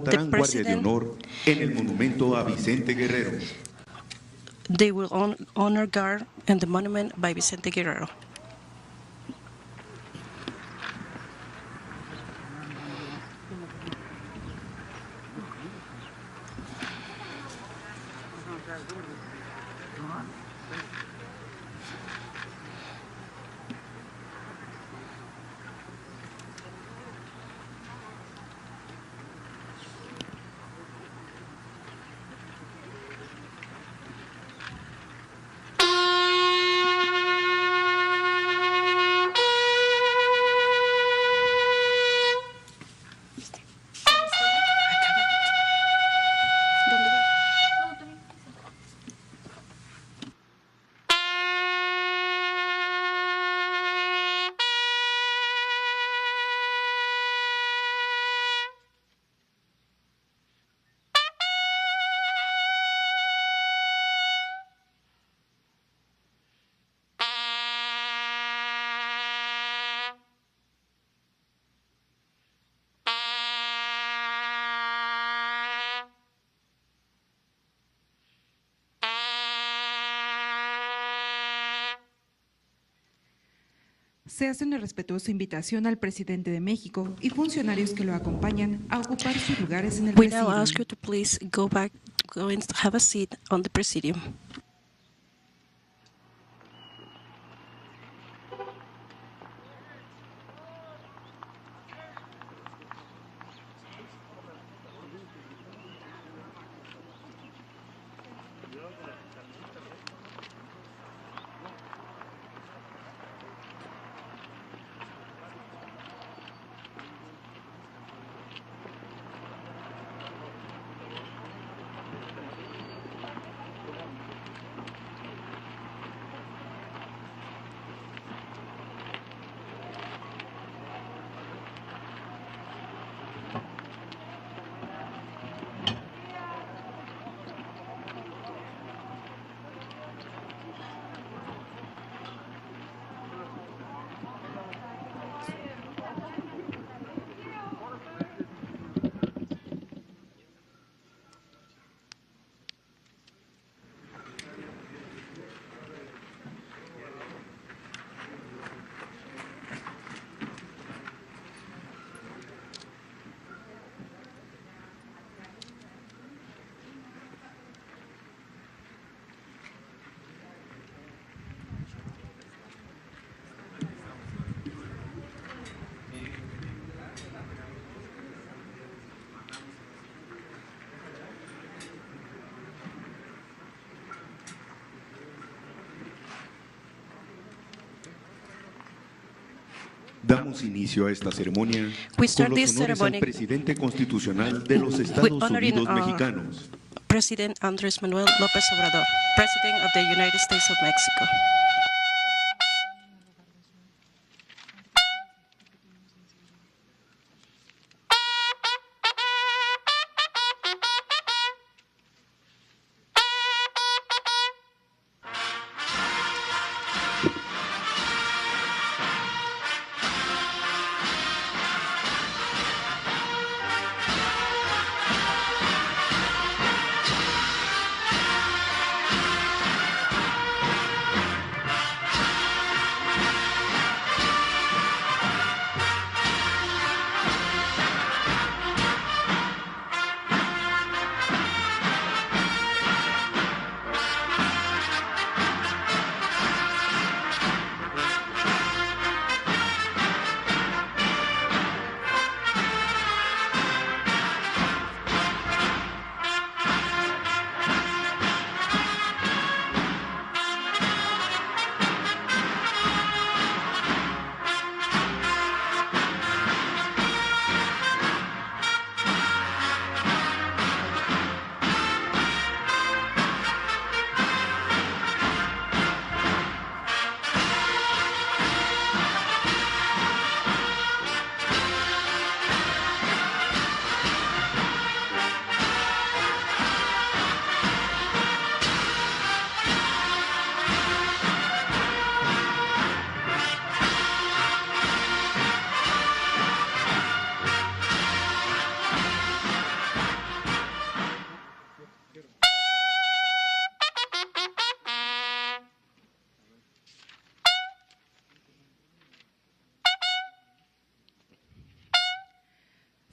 portarán guardia de honor en el monumento a Vicente Guerrero. They will honor guard in the monument by Vicente Guerrero. Se hace una respetuosa invitación al presidente de México y funcionarios que lo acompañan a ocupar sus lugares en el We now ask presidium. you to please go and have a seat on the presidium. Damos inicio a esta ceremonia We con start los this honores al ceremony presidente constitucional de los with Estados honoring Unidos mexicanos. President Andrés Manuel López Obrador, President of the United States of Mexico.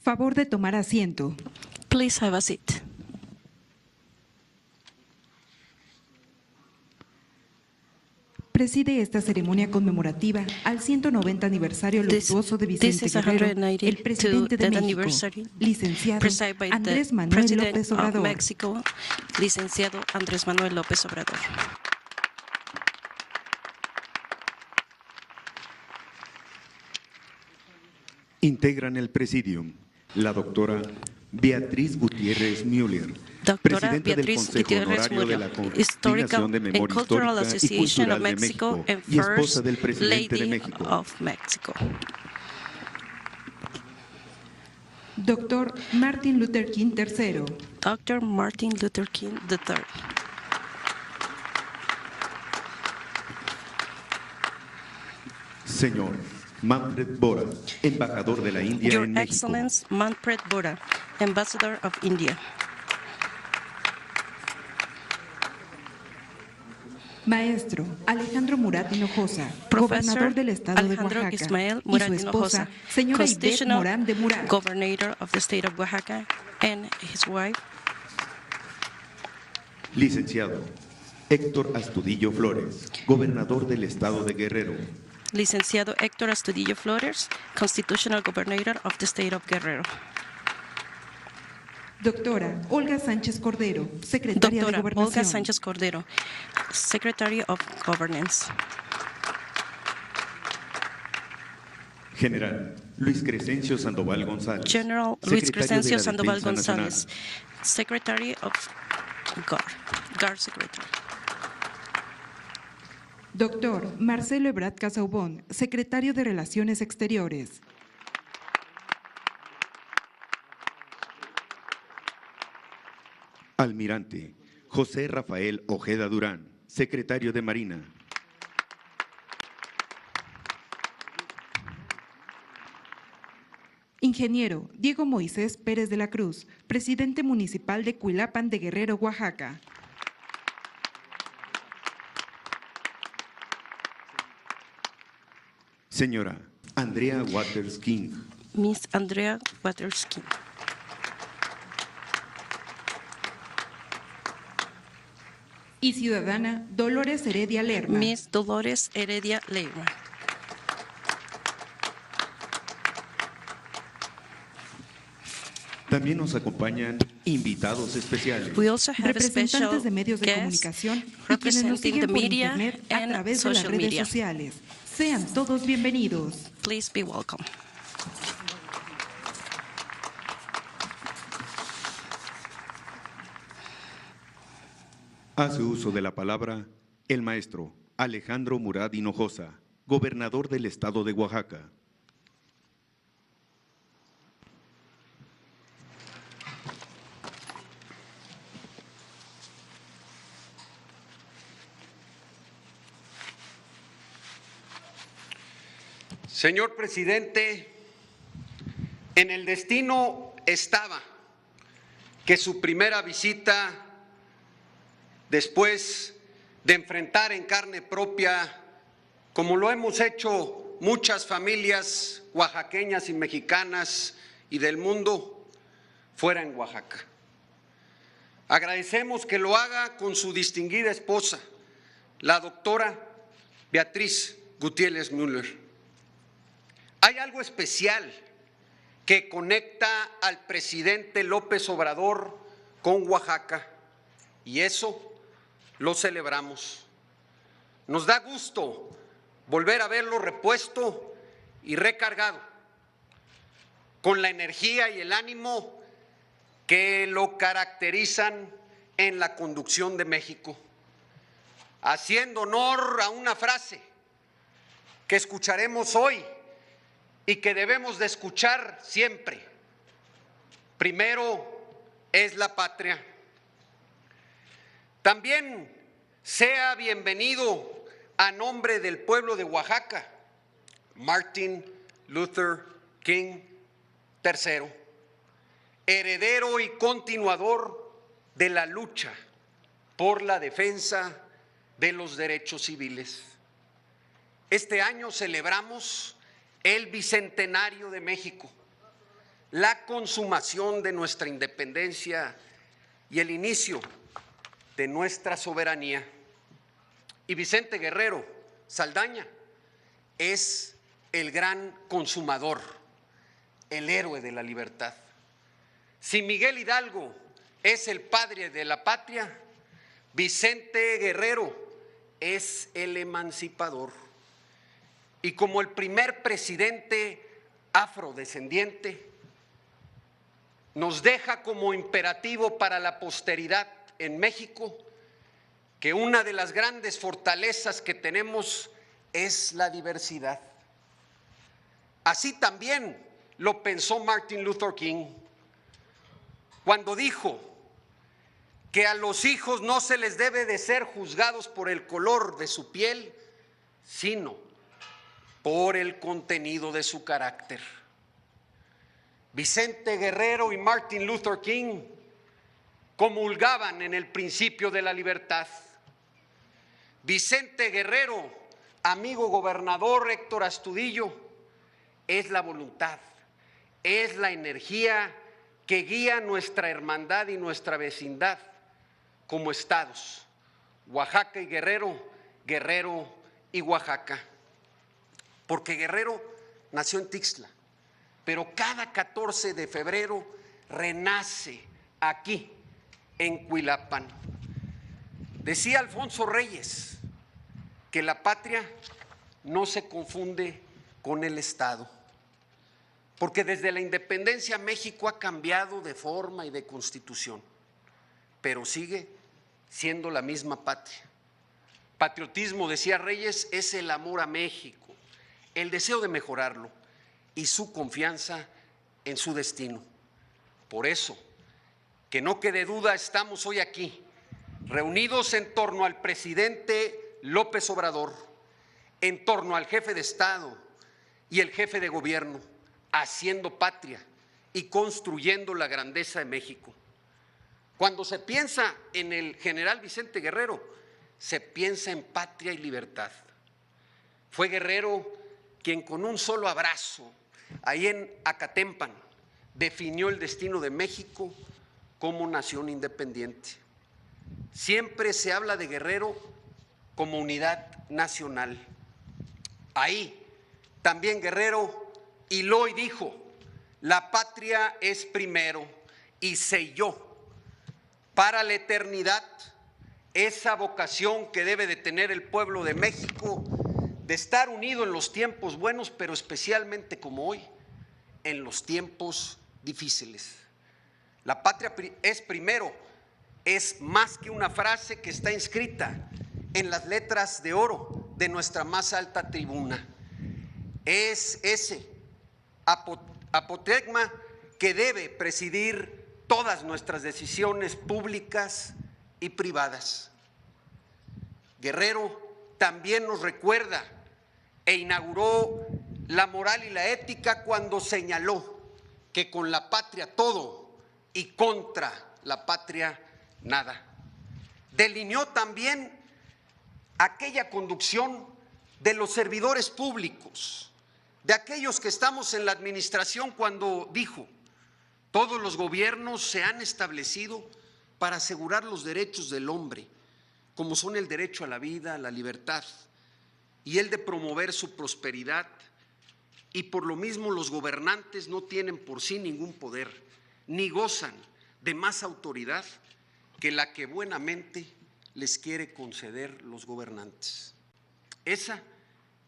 Favor de tomar asiento. Please have a seat. Preside esta ceremonia conmemorativa al 190 aniversario luctuoso de This Vicente is Guerrero, 190 el presidente de to the México, anniversary, licenciado presided by Andrés the Manuel President López of Obrador. Mexico, licenciado Andrés Manuel López Obrador. Integran el presidium la doctora Beatriz Gutiérrez Müller, Doctora presidenta del Beatriz Consejo Gutiérrez Honorario de la Müller, Historical Coordinación de and Memoria Cultural Histórica y Association of Cultural de Mexico México and y esposa First del presidente de Lady México. of Mexico. Doctor Martin Luther King III. Dr. Martin Luther King III. Señor Manfred Bora, embajador de la India Your en México. Excellence Manfred Bora, Ambassador of India. Maestro Alejandro Murat Hinojosa, Professor gobernador del estado Alejandro de Oaxaca, Ismael y Murat su esposa, Hinojosa, señora Ivette Constitutional Morán de Murat. Governor of the State of Oaxaca, and his wife, Licenciado Héctor Astudillo Flores, gobernador del estado de Guerrero. Licenciado Héctor Astudillo Flores, Constitutional Governor of the State of Guerrero. Doctora Olga Sánchez Cordero, secretaria Doctora de Gobernación. Olga Sánchez Cordero, Secretary of Governance. General Luis Crescencio Sandoval González. General Luis secretario de Crescencio la Sandoval Defensa González, Secretary of GAR Secretary. Doctor Marcelo Ebrard Casaubon, secretario de Relaciones Exteriores. Almirante José Rafael Ojeda Durán, secretario de Marina. Ingeniero Diego Moisés Pérez de la Cruz, presidente municipal de Cuilapan de Guerrero, Oaxaca. Señora Andrea Waters King, Miss Andrea Waters King. Y ciudadana Dolores Heredia Lerma. Miss Dolores Heredia Lerma. también nos acompañan invitados especiales. We also have Representantes special de medios de guests comunicación y quienes nos representing siguen the por media internet a and través de las social redes media. sociales. Sean todos bienvenidos. Please be welcome. Hace uso de la palabra el maestro Alejandro Murat Hinojosa, gobernador del estado de Oaxaca. Señor presidente, en el destino estaba que su primera visita, después de enfrentar en carne propia, como lo hemos hecho muchas familias oaxaqueñas y mexicanas y del mundo, fuera en Oaxaca. Agradecemos que lo haga con su distinguida esposa, la doctora Beatriz Gutiérrez Müller. Hay algo especial que conecta al presidente López Obrador con Oaxaca y eso lo celebramos. Nos da gusto volver a verlo repuesto y recargado, con la energía y el ánimo que lo caracterizan en la conducción de México, haciendo honor a una frase que escucharemos hoy y que debemos de escuchar siempre. Primero es la patria. También sea bienvenido a nombre del pueblo de Oaxaca, Martin Luther King III, heredero y continuador de la lucha por la defensa de los derechos civiles. Este año celebramos el bicentenario de México, la consumación de nuestra independencia y el inicio de nuestra soberanía. Y Vicente Guerrero Saldaña es el gran consumador, el héroe de la libertad. Si Miguel Hidalgo es el padre de la patria, Vicente Guerrero es el emancipador. Y como el primer presidente afrodescendiente, nos deja como imperativo para la posteridad en México que una de las grandes fortalezas que tenemos es la diversidad. Así también lo pensó Martin Luther King cuando dijo que a los hijos no se les debe de ser juzgados por el color de su piel, sino por el contenido de su carácter. Vicente Guerrero y Martin Luther King comulgaban en el principio de la libertad. Vicente Guerrero, amigo gobernador Héctor Astudillo, es la voluntad, es la energía que guía nuestra hermandad y nuestra vecindad como estados, Oaxaca y Guerrero, Guerrero y Oaxaca. Porque Guerrero nació en Tixla, pero cada 14 de febrero renace aquí, en Cuilapan. Decía Alfonso Reyes que la patria no se confunde con el Estado, porque desde la independencia México ha cambiado de forma y de constitución, pero sigue siendo la misma patria. Patriotismo, decía Reyes, es el amor a México, el deseo de mejorarlo y su confianza en su destino. Por eso, que no quede duda, estamos hoy aquí, reunidos en torno al presidente López Obrador, en torno al jefe de Estado y el jefe de gobierno, haciendo patria y construyendo la grandeza de México. Cuando se piensa en el general Vicente Guerrero, se piensa en patria y libertad. Fue Guerrero quien con un solo abrazo, ahí en Acatempan, definió el destino de México como nación independiente. Siempre se habla de Guerrero como unidad nacional. Ahí también Guerrero hiló y dijo: la patria es primero, y selló para la eternidad esa vocación que debe de tener el pueblo de México, de estar unido en los tiempos buenos, pero especialmente como hoy, en los tiempos difíciles. La patria es primero, es más que una frase que está inscrita en las letras de oro de nuestra más alta tribuna. Es ese apotegma que debe presidir todas nuestras decisiones públicas y privadas. Guerrero también nos recuerda e inauguró la moral y la ética cuando señaló que con la patria todo y contra la patria nada. Delineó también aquella conducción de los servidores públicos, de aquellos que estamos en la administración, cuando dijo: todos los gobiernos se han establecido para asegurar los derechos del hombre, como son el derecho a la vida, a la libertad y el de promover su prosperidad, y por lo mismo los gobernantes no tienen por sí ningún poder, ni gozan de más autoridad que la que buenamente les quiere conceder los gobernantes. Esa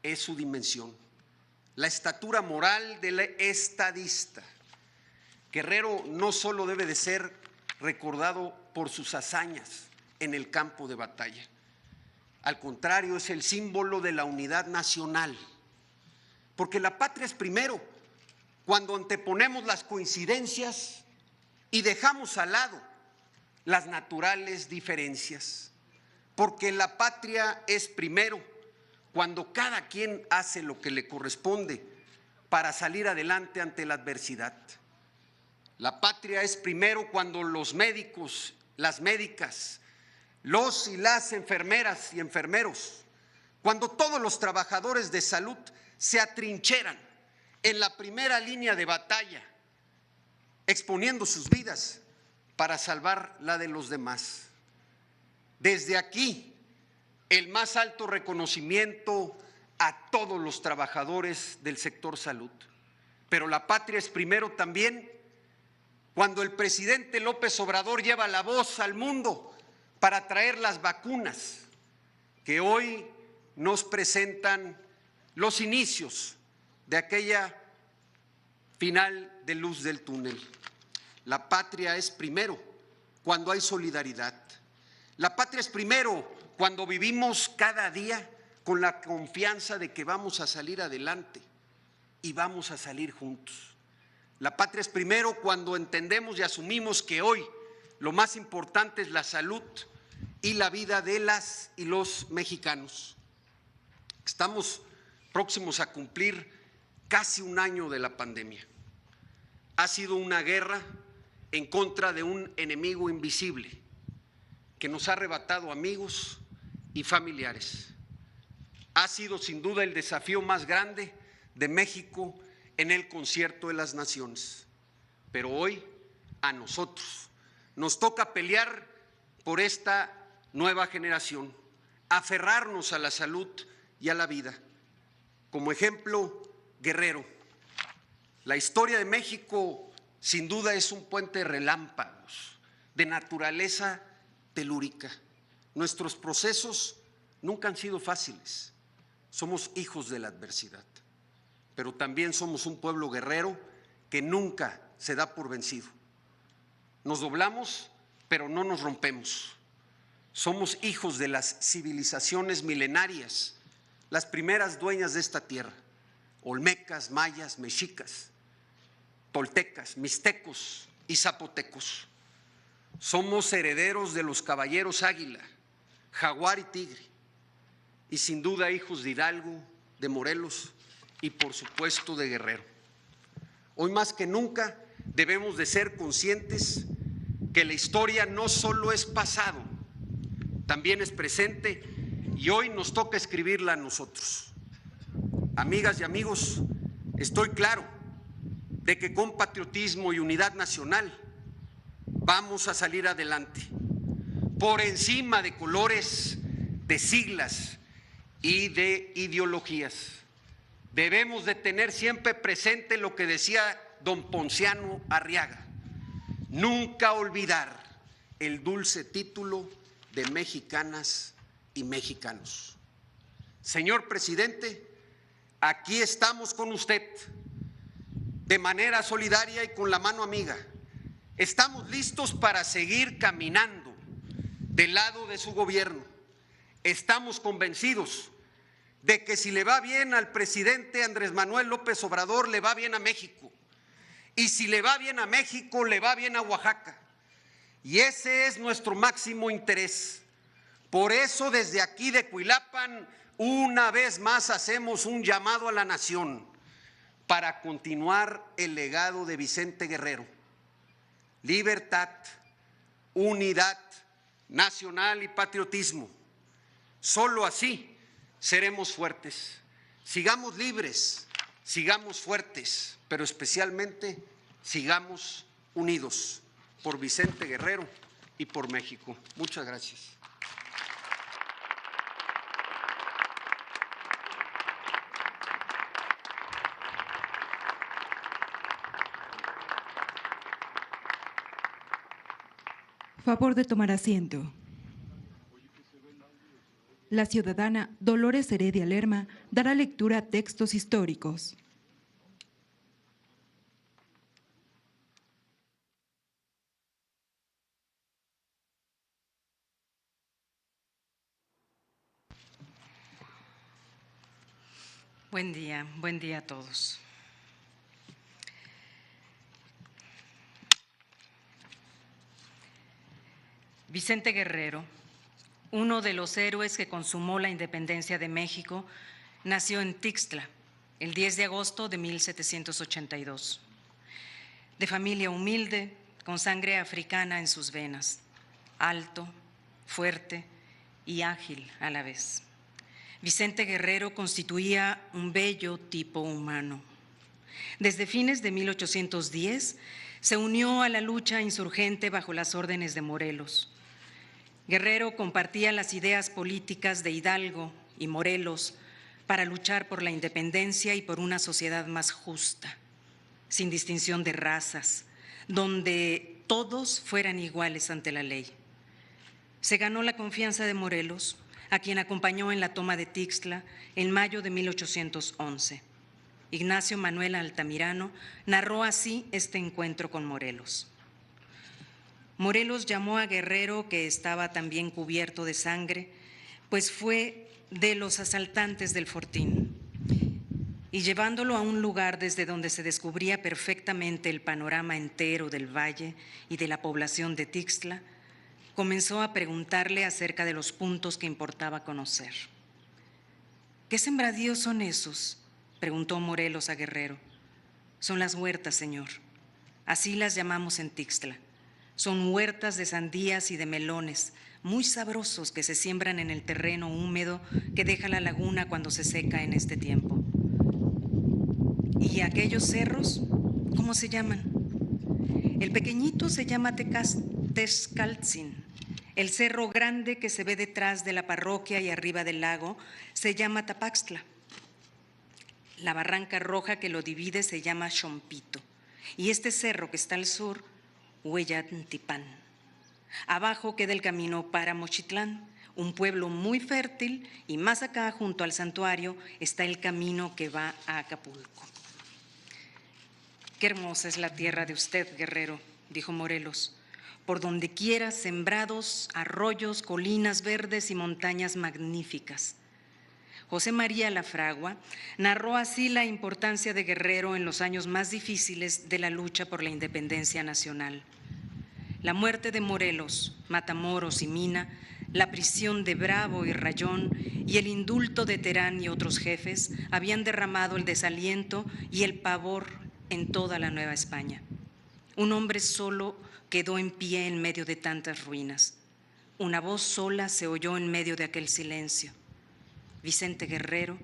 es su dimensión, la estatura moral del estadista. Guerrero no solo debe de ser recordado por sus hazañas en el campo de batalla, al contrario, es el símbolo de la unidad nacional, porque la patria es primero cuando anteponemos las coincidencias y dejamos al lado las naturales diferencias, porque la patria es primero cuando cada quien hace lo que le corresponde para salir adelante ante la adversidad. La patria es primero cuando los médicos, las médicas, los y las enfermeras y enfermeros, cuando todos los trabajadores de salud se atrincheran en la primera línea de batalla exponiendo sus vidas para salvar la de los demás. Desde aquí, el más alto reconocimiento a todos los trabajadores del sector salud. Pero la patria es primero también cuando el presidente López Obrador lleva la voz al mundo para traer las vacunas que hoy nos presentan los inicios de aquella final de luz del túnel. La patria es primero cuando hay solidaridad. La patria es primero cuando vivimos cada día con la confianza de que vamos a salir adelante y vamos a salir juntos. La patria es primero cuando entendemos y asumimos que hoy lo más importante es la salud y la vida de las y los mexicanos. Estamos próximos a cumplir casi un año de la pandemia. Ha sido una guerra en contra de un enemigo invisible que nos ha arrebatado amigos y familiares. Ha sido sin duda el desafío más grande de México en el concierto de las naciones. Pero hoy a nosotros nos toca pelear por esta nueva generación, aferrarnos a la salud y a la vida. Como ejemplo, Guerrero. La historia de México sin duda es un puente de relámpagos, de naturaleza telúrica. Nuestros procesos nunca han sido fáciles. Somos hijos de la adversidad, pero también somos un pueblo guerrero que nunca se da por vencido. Nos doblamos, pero no nos rompemos. Somos hijos de las civilizaciones milenarias, las primeras dueñas de esta tierra: olmecas, mayas, mexicas, toltecas, mixtecos y zapotecos. Somos herederos de los caballeros águila, jaguar y tigre, y sin duda hijos de Hidalgo, de Morelos y por supuesto de Guerrero. Hoy más que nunca debemos de ser conscientes que la historia no solo es pasado, también es presente, y hoy nos toca escribirla a nosotros. Amigas y amigos, estoy claro de que con patriotismo y unidad nacional vamos a salir adelante, por encima de colores, de siglas y de ideologías. Debemos de tener siempre presente lo que decía don Ponciano Arriaga: nunca olvidar el dulce título de mexicanas y mexicanos. Señor presidente, aquí estamos con usted de manera solidaria y con la mano amiga. Estamos listos para seguir caminando del lado de su gobierno. Estamos convencidos de que si le va bien al presidente Andrés Manuel López Obrador, le va bien a México. Y si le va bien a México, le va bien a Oaxaca. Y ese es nuestro máximo interés. Por eso, desde aquí de Cuilapan, una vez más hacemos un llamado a la nación para continuar el legado de Vicente Guerrero. Libertad, unidad nacional y patriotismo. Solo así seremos fuertes. Sigamos libres, sigamos fuertes, pero especialmente sigamos unidos por Vicente Guerrero y por México. Muchas gracias. Favor de tomar asiento. La ciudadana Dolores Heredia Lerma dará lectura a textos históricos. Buen día a todos. Vicente Guerrero, uno de los héroes que consumó la independencia de México, nació en Tixtla el 10 de agosto de 1782. De familia humilde, con sangre africana en sus venas, alto, fuerte y ágil a la vez. Vicente Guerrero constituía un bello tipo humano. Desde fines de 1810 Se unió a la lucha insurgente bajo las órdenes de Morelos. Guerrero compartía las ideas políticas de Hidalgo y Morelos para luchar por la independencia y por una sociedad más justa, sin distinción de razas, donde todos fueran iguales ante la ley. Se ganó la confianza de Morelos, a quien acompañó en la toma de Tixtla en mayo de 1811. Ignacio Manuel Altamirano narró así este encuentro con Morelos. Morelos llamó a Guerrero, que estaba también cubierto de sangre, pues fue de los asaltantes del Fortín, y llevándolo a un lugar desde donde se descubría perfectamente el panorama entero del valle y de la población de Tixtla, comenzó a preguntarle acerca de los puntos que importaba conocer. ¿Qué sembradíos son esos?, preguntó Morelos a Guerrero. Son las huertas, señor. Así las llamamos en Tixtla. Son huertas de sandías y de melones, muy sabrosos, que se siembran en el terreno húmedo que deja la laguna cuando se seca en este tiempo. ¿Y aquellos cerros, cómo se llaman? El pequeñito se llama Texcaltzin. El cerro grande que se ve detrás de la parroquia y arriba del lago se llama Tapaxtla. La barranca roja que lo divide se llama Xompito. Y este cerro que está al sur, Huellantipán. Abajo queda el camino para Mochitlán, un pueblo muy fértil, y más acá, junto al santuario, está el camino que va a Acapulco. Qué hermosa es la tierra de usted, Guerrero, dijo Morelos. Por donde quiera, sembrados, arroyos, colinas verdes y montañas magníficas. José María Lafragua narró así la importancia de Guerrero en los años más difíciles de la lucha por la independencia nacional. La muerte de Morelos, Matamoros y Mina, la prisión de Bravo y Rayón y el indulto de Terán y otros jefes habían derramado el desaliento y el pavor en toda la Nueva España. Un hombre solo quedó en pie en medio de tantas ruinas. Una voz sola se oyó en medio de aquel silencio. Vicente Guerrero,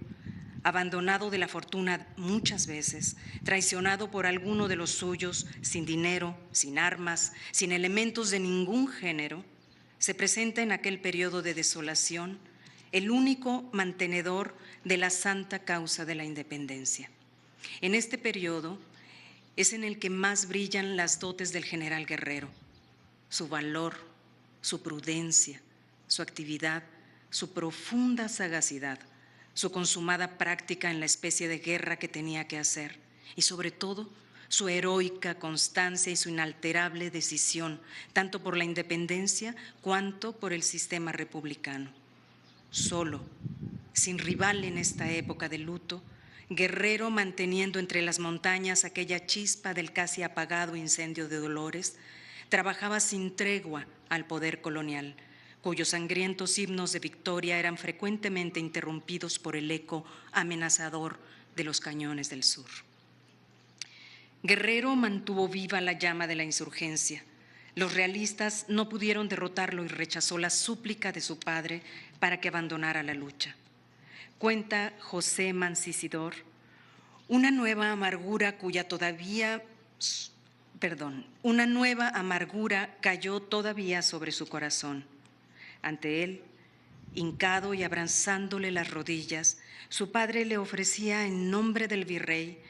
abandonado de la fortuna muchas veces, traicionado por alguno de los suyos, sin dinero, sin armas, sin elementos de ningún género, se presenta en aquel periodo de desolación, el único mantenedor de la santa causa de la independencia. En este periodo es en el que más brillan las dotes del general Guerrero, su valor, su prudencia, su actividad, su profunda sagacidad, su consumada práctica en la especie de guerra que tenía que hacer y sobre todo su heroica constancia y su inalterable decisión, tanto por la independencia cuanto por el sistema republicano. Solo, sin rival en esta época de luto, Guerrero, manteniendo entre las montañas aquella chispa del casi apagado incendio de Dolores, trabajaba sin tregua al poder colonial, cuyos sangrientos himnos de victoria eran frecuentemente interrumpidos por el eco amenazador de los cañones del sur. Guerrero mantuvo viva la llama de la insurgencia. Los realistas no pudieron derrotarlo y rechazó la súplica de su padre para que abandonara la lucha. Cuenta José Mancisidor, una nueva amargura cayó todavía sobre su corazón. Ante él, hincado y abrazándole las rodillas, su padre le ofrecía en nombre del virrey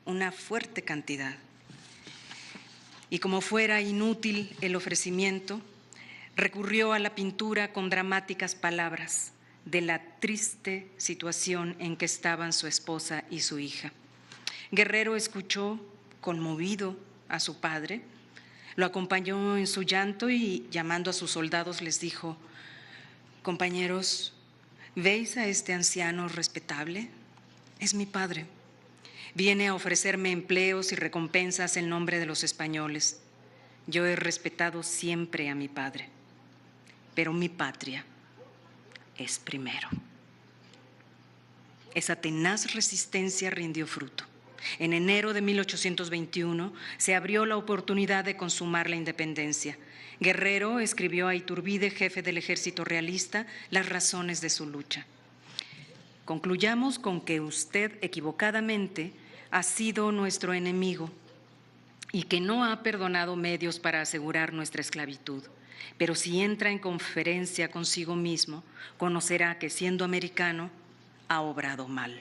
una fuerte cantidad. Y como fuera inútil el ofrecimiento, recurrió a la pintura con dramáticas palabras de la triste situación en que estaban su esposa y su hija. Guerrero escuchó, conmovido, a su padre, lo acompañó en su llanto y, llamando a sus soldados, les dijo: compañeros, ¿veis a este anciano respetable? Es mi padre. Viene a ofrecerme empleos y recompensas en nombre de los españoles. Yo he respetado siempre a mi padre, pero mi patria es primero. Esa tenaz resistencia rindió fruto. En enero de 1821 se abrió la oportunidad de consumar la independencia. Guerrero escribió a Iturbide, jefe del ejército realista, las razones de su lucha. Concluyamos con que usted equivocadamente ha sido nuestro enemigo y que no ha perdonado medios para asegurar nuestra esclavitud. Pero si entra en conferencia consigo mismo, conocerá que siendo americano ha obrado mal,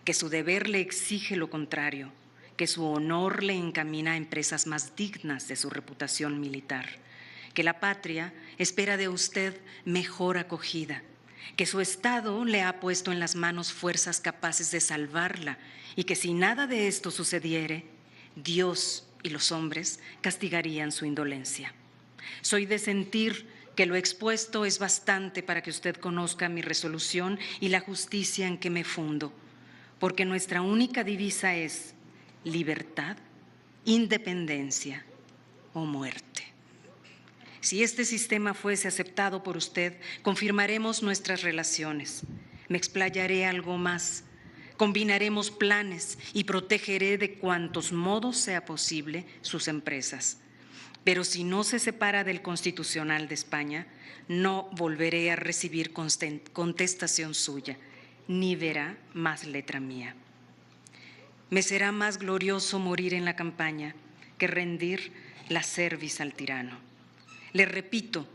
que su deber le exige lo contrario, que su honor le encamina a empresas más dignas de su reputación militar, que la patria espera de usted mejor acogida, que su Estado le ha puesto en las manos fuerzas capaces de salvarla y que si nada de esto sucediere, Dios y los hombres castigarían su indolencia. Soy de sentir que lo expuesto es bastante para que usted conozca mi resolución y la justicia en que me fundo, porque nuestra única divisa es libertad, independencia o muerte. Si este sistema fuese aceptado por usted, confirmaremos nuestras relaciones. Me explayaré algo más. Combinaremos planes y protegeré de cuantos modos sea posible sus empresas. Pero si no se separa del Constitucional de España, no volveré a recibir contestación suya, ni verá más letra mía. Me será más glorioso morir en la campaña que rendir la cerviz al tirano. Le repito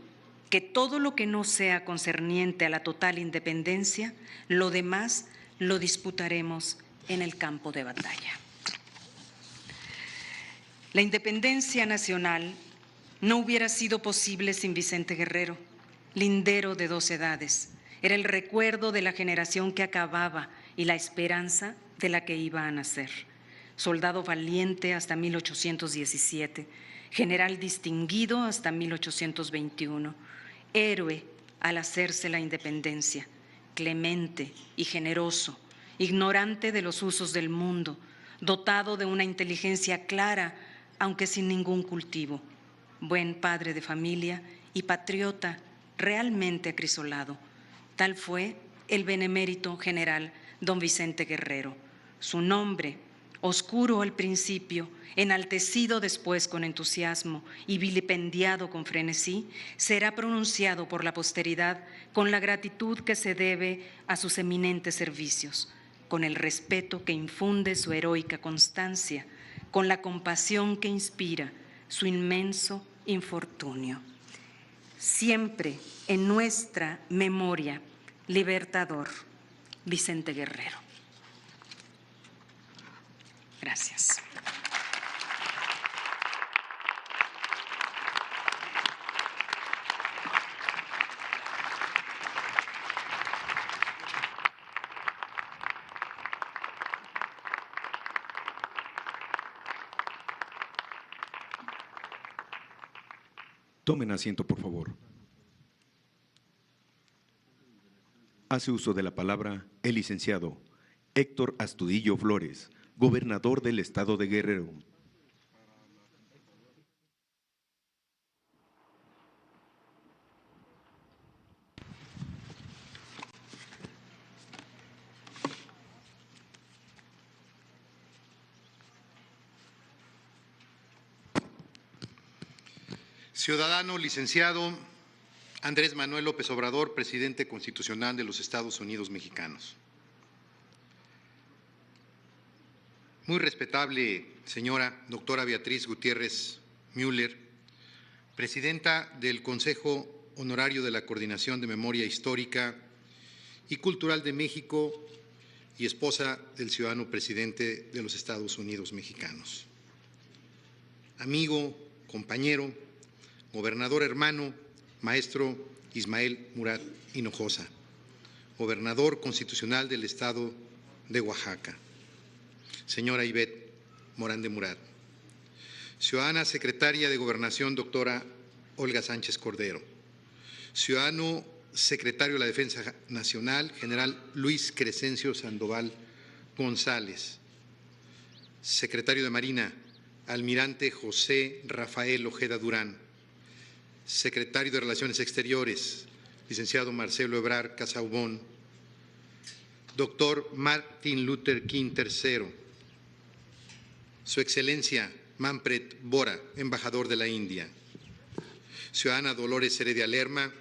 que todo lo que no sea concerniente a la total independencia, lo demás lo disputaremos en el campo de batalla. La independencia nacional no hubiera sido posible sin Vicente Guerrero, lindero de 2 edades. Era el recuerdo de la generación que acababa y la esperanza de la que iba a nacer. Soldado valiente hasta 1817, general distinguido hasta 1821, héroe al hacerse la independencia, clemente y generoso, ignorante de los usos del mundo, dotado de una inteligencia clara, aunque sin ningún cultivo, buen padre de familia y patriota realmente acrisolado. Tal fue el benemérito general don Vicente Guerrero. Su nombre, oscuro al principio, enaltecido después con entusiasmo y vilipendiado con frenesí, será pronunciado por la posteridad con la gratitud que se debe a sus eminentes servicios, con el respeto que infunde su heroica constancia, con la compasión que inspira su inmenso infortunio. Siempre en nuestra memoria, libertador, Vicente Guerrero. Gracias. Tomen asiento, por favor. Hace uso de la palabra el licenciado Héctor Astudillo Flores, gobernador del Estado de Guerrero. Ciudadano licenciado Andrés Manuel López Obrador, presidente constitucional de los Estados Unidos mexicanos. Muy respetable señora doctora Beatriz Gutiérrez Müller, presidenta del Consejo Honorario de la Coordinación de Memoria Histórica y Cultural de México y esposa del ciudadano presidente de los Estados Unidos mexicanos. Amigo, compañero, gobernador hermano, maestro Ismael Murat Hinojosa, gobernador constitucional del Estado de Oaxaca. Señora Ivette Morán de Murat, ciudadana secretaria de Gobernación, doctora Olga Sánchez Cordero, ciudadano secretario de la Defensa Nacional, general Luis Crescencio Sandoval González, secretario de Marina, almirante José Rafael Ojeda Durán, secretario de Relaciones Exteriores, licenciado Marcelo Ebrard Casaubon, doctor Martin Luther King III, Su Excelencia Manfred Bora, embajador de la India, ciudadana Dolores Heredia Lerma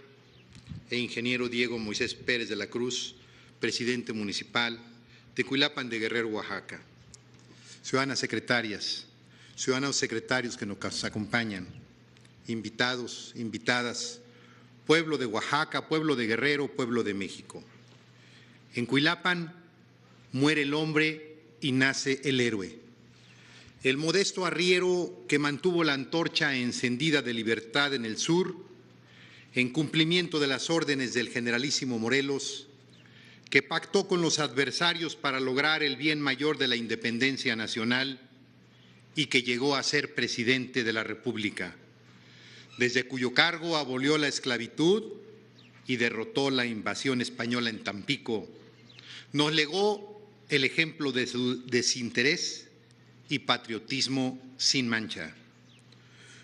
e ingeniero Diego Moisés Pérez de la Cruz, presidente municipal de Cuilapan de Guerrero, Oaxaca, ciudadanas secretarias, ciudadanos secretarios que nos acompañan, invitados, invitadas, pueblo de Oaxaca, pueblo de Guerrero, pueblo de México. En Cuilapan muere el hombre y nace el héroe. El modesto arriero que mantuvo la antorcha encendida de libertad en el sur, en cumplimiento de las órdenes del generalísimo Morelos, que pactó con los adversarios para lograr el bien mayor de la independencia nacional y que llegó a ser presidente de la República, desde cuyo cargo abolió la esclavitud y derrotó la invasión española en Tampico. Nos legó el ejemplo de su desinterés y patriotismo sin mancha.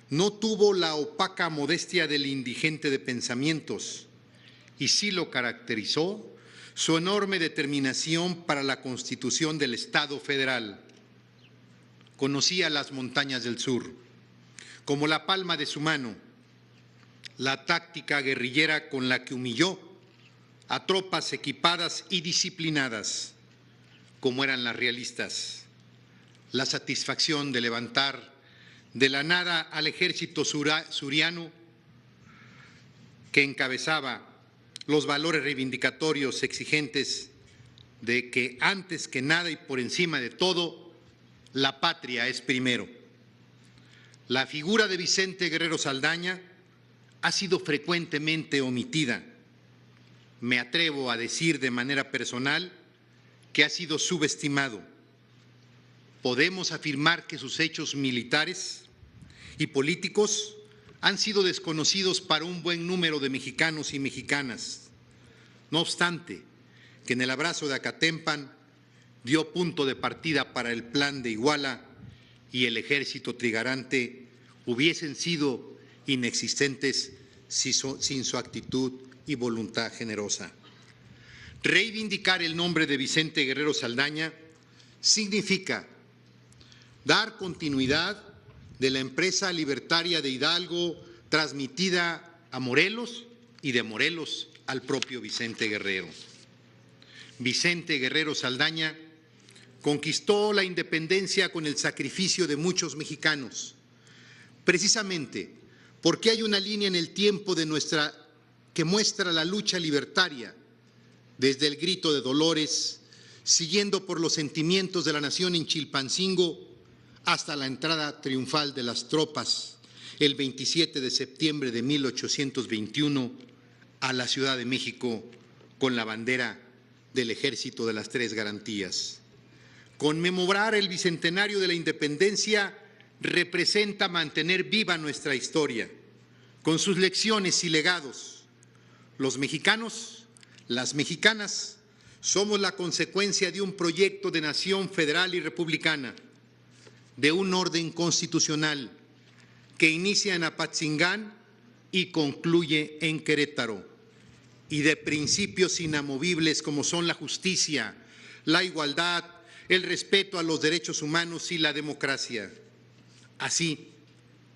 No tuvo la opaca modestia del indigente de pensamientos y sí lo caracterizó su enorme determinación para la constitución del Estado federal. Conocía las montañas del sur como la palma de su mano, la táctica guerrillera con la que humilló a tropas equipadas y disciplinadas, como eran las realistas, la satisfacción de levantar de la nada al ejército suriano que encabezaba los valores reivindicatorios exigentes de que antes que nada y por encima de todo, la patria es primero. La figura de Vicente Guerrero Saldaña ha sido frecuentemente omitida. Me atrevo a decir de manera personal que ha sido subestimado. Podemos afirmar que sus hechos militares y políticos han sido desconocidos para un buen número de mexicanos y mexicanas. No obstante, que en el abrazo de Acatempan dio punto de partida para el plan de Iguala y el ejército trigarante hubiesen sido inexistentes sin su actitud y voluntad generosa. Reivindicar el nombre de Vicente Guerrero Saldaña significa dar continuidad de la empresa libertaria de Hidalgo transmitida a Morelos y de Morelos al propio Vicente Guerrero. Vicente Guerrero Saldaña conquistó la independencia con el sacrificio de muchos mexicanos, precisamente porque hay una línea en el tiempo que muestra la lucha libertaria desde el grito de Dolores, siguiendo por los sentimientos de la nación en Chilpancingo hasta la entrada triunfal de las tropas el 27 de septiembre de 1821 a la Ciudad de México con la bandera del Ejército de las Tres Garantías. Conmemorar el bicentenario de la independencia representa mantener viva nuestra historia, con sus lecciones y legados. Los mexicanos, las mexicanas, somos la consecuencia de un proyecto de nación federal y republicana, de un orden constitucional que inicia en Apatzingán y concluye en Querétaro, y de principios inamovibles como son la justicia, la igualdad, el respeto a los derechos humanos y la democracia, así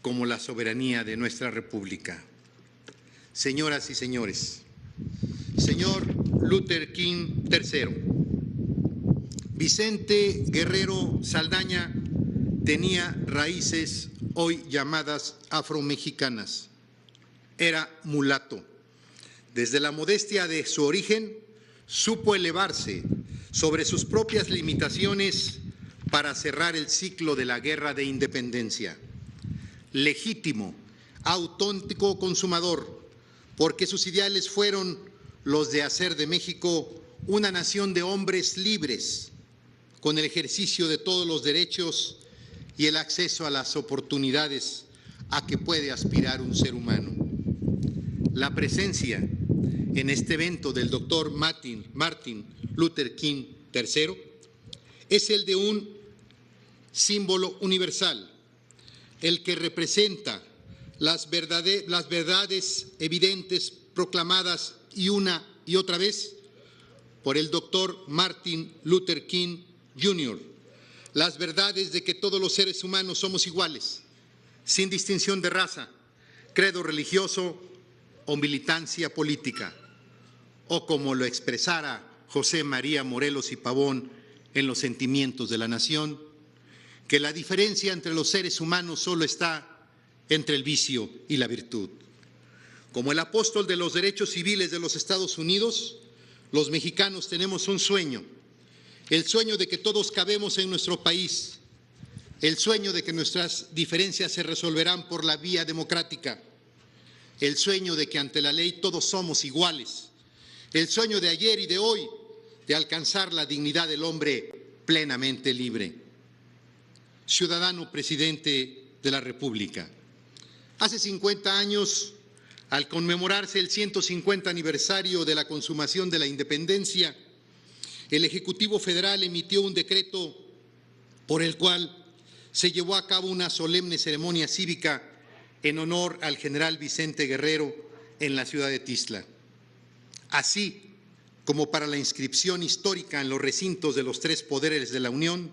como la soberanía de nuestra República. Señoras y señores, señor Luther King III, Vicente Guerrero Saldaña tenía raíces hoy llamadas afromexicanas. Era mulato. Desde la modestia de su origen, supo elevarse sobre sus propias limitaciones para cerrar el ciclo de la Guerra de Independencia. Legítimo, auténtico consumador, porque sus ideales fueron los de hacer de México una nación de hombres libres, con el ejercicio de todos los derechos y el acceso a las oportunidades a que puede aspirar un ser humano. La presencia en este evento del doctor Martin Luther King III es el de un símbolo universal, el que representa las verdades evidentes proclamadas y una y otra vez por el doctor Martin Luther King Jr., las verdades de que todos los seres humanos somos iguales, sin distinción de raza, credo religioso o militancia política, o como lo expresara José María Morelos y Pavón en Los Sentimientos de la Nación, que la diferencia entre los seres humanos solo está entre el vicio y la virtud. Como el apóstol de los derechos civiles de los Estados Unidos, los mexicanos tenemos un sueño, el sueño de que todos cabemos en nuestro país, el sueño de que nuestras diferencias se resolverán por la vía democrática, el sueño de que ante la ley todos somos iguales, el sueño de ayer y de hoy de alcanzar la dignidad del hombre plenamente libre. Ciudadano presidente de la República, hace 50 años, al conmemorarse el 150 aniversario de la consumación de la independencia, el Ejecutivo Federal emitió un decreto por el cual se llevó a cabo una solemne ceremonia cívica en honor al general Vicente Guerrero en la ciudad de Tixla, así como para la inscripción histórica en los recintos de los tres poderes de la Unión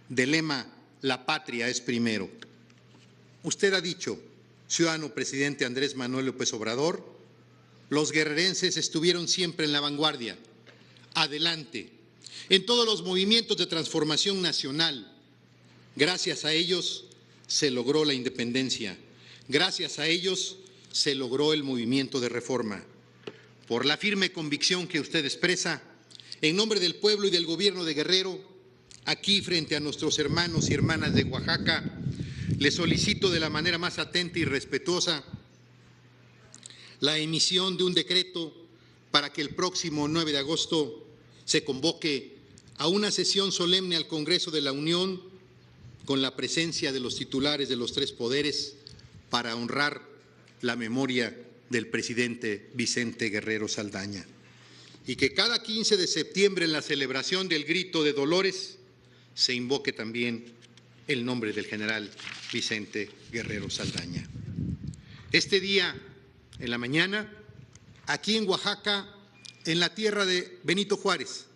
del lema "La patria es primero". Usted ha dicho, ciudadano presidente Andrés Manuel López Obrador, los guerrerenses estuvieron siempre en la vanguardia, adelante, en todos los movimientos de transformación nacional. Gracias a ellos se logró la independencia, gracias a ellos se logró el movimiento de reforma. Por la firme convicción que usted expresa, en nombre del pueblo y del gobierno de Guerrero, aquí frente a nuestros hermanos y hermanas de Oaxaca, le solicito de la manera más atenta y respetuosa la emisión de un decreto para que el próximo 9 de agosto se convoque a una sesión solemne al Congreso de la Unión con la presencia de los titulares de los tres poderes para honrar la memoria del presidente Vicente Guerrero Saldaña. Y que cada 15 de septiembre en la celebración del Grito de Dolores se invoque también el nombre del general Vicente Guerrero Saldaña. Este día, en la mañana, aquí en Oaxaca, en la tierra de Benito Juárez,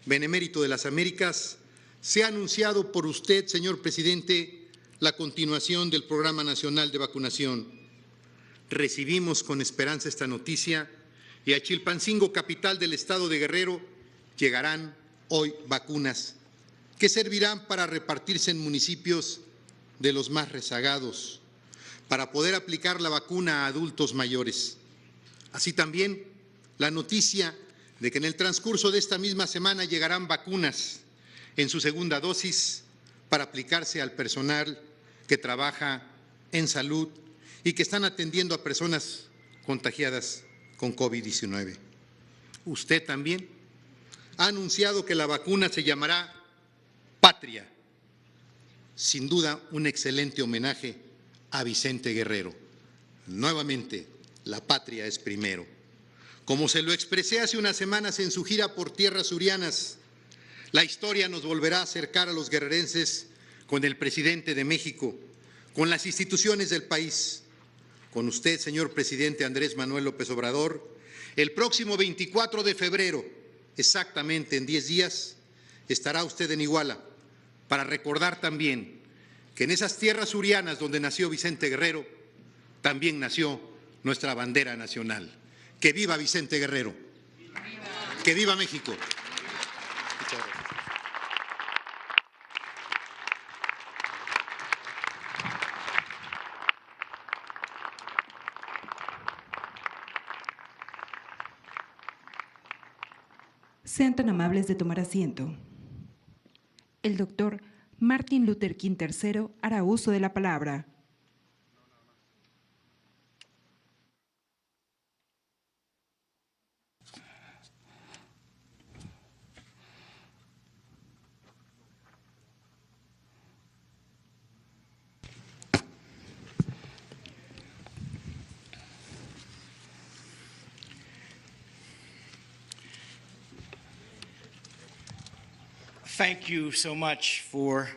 benemérito de las Américas, se ha anunciado por usted, señor presidente, la continuación del Programa Nacional de Vacunación. Recibimos con esperanza esta noticia y a Chilpancingo, capital del estado de Guerrero, llegarán hoy vacunas que servirán para repartirse en municipios de los más rezagados, para poder aplicar la vacuna a adultos mayores. Así también la noticia de que en el transcurso de esta misma semana llegarán vacunas en su segunda dosis para aplicarse al personal que trabaja en salud y que están atendiendo a personas contagiadas con COVID-19. Usted también ha anunciado que la vacuna se llamará Patria, sin duda un excelente homenaje a Vicente Guerrero. Nuevamente, la patria es primero. Como se lo expresé hace unas semanas en su gira por tierras surianas, la historia nos volverá a acercar a los guerrerenses con el presidente de México, con las instituciones del país, con usted, señor presidente Andrés Manuel López Obrador. El próximo 24 de febrero, exactamente en 10 días, estará usted en Iguala para recordar también que en esas tierras surianas donde nació Vicente Guerrero, también nació nuestra bandera nacional. ¡Que viva Vicente Guerrero! ¡Que viva México! Sean tan amables de tomar asiento. El doctor Martin Luther King III hará uso de la palabra. Thank you so much for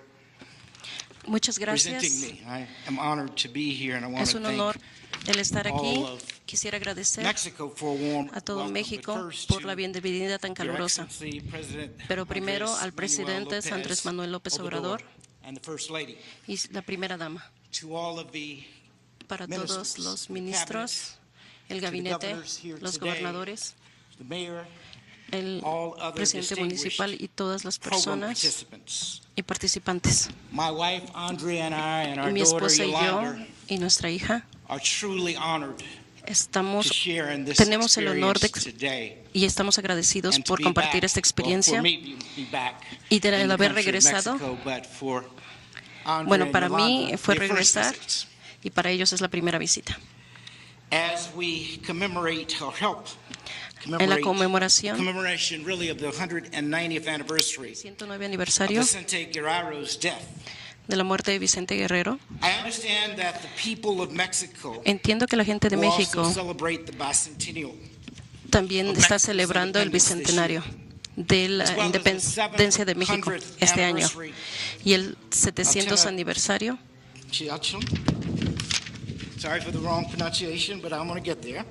Muchas presenting gracias. me. I am honored to be here, and I want Es to un honor thank el estar aquí. all of Quisiera agradecer Mexico for a warm a todo welcome, but México first por to la bienvenida tan Your calurosa. Excellency, President Pero primero Andrés al presidente Manuel Andrés López Manuel López Obrador and the First Lady, y la primera dama. to all of the Para ministers, todos los the ministros, el to the gabinete, governors here los today, gobernadores, the mayor, el all other presidente municipal y todas las program personas participants. y participantes. My wife, Andrea, and I, and our Mi daughter, esposa y yo Yolanda, y nuestra hija are truly honored to share in this tenemos el honor experience today. y estamos agradecidos And to por be compartir back, esta well, experiencia for me to be back y de in the haber country of regresado. Mexico, but for Andrea Bueno, and para mí Yolanda, fue their first regresar visits. y para ellos es la primera visita. As we commemorate or help En la commemorate conmemoración, commemoration really of the 190th anniversary 109 of aniversario Vicente Guerrero's death. de la muerte de Vicente Guerrero, I understand that the people of Mexico entiendo que la gente de will also México celebrate the bicentennial, también of está Mexico's celebrando el independence this bicentenario de la as well as the independencia de México 700th este año anniversary y el 700 of aniversario. Chiachum. Sorry for the wrong pronunciation, but I'm going to get there.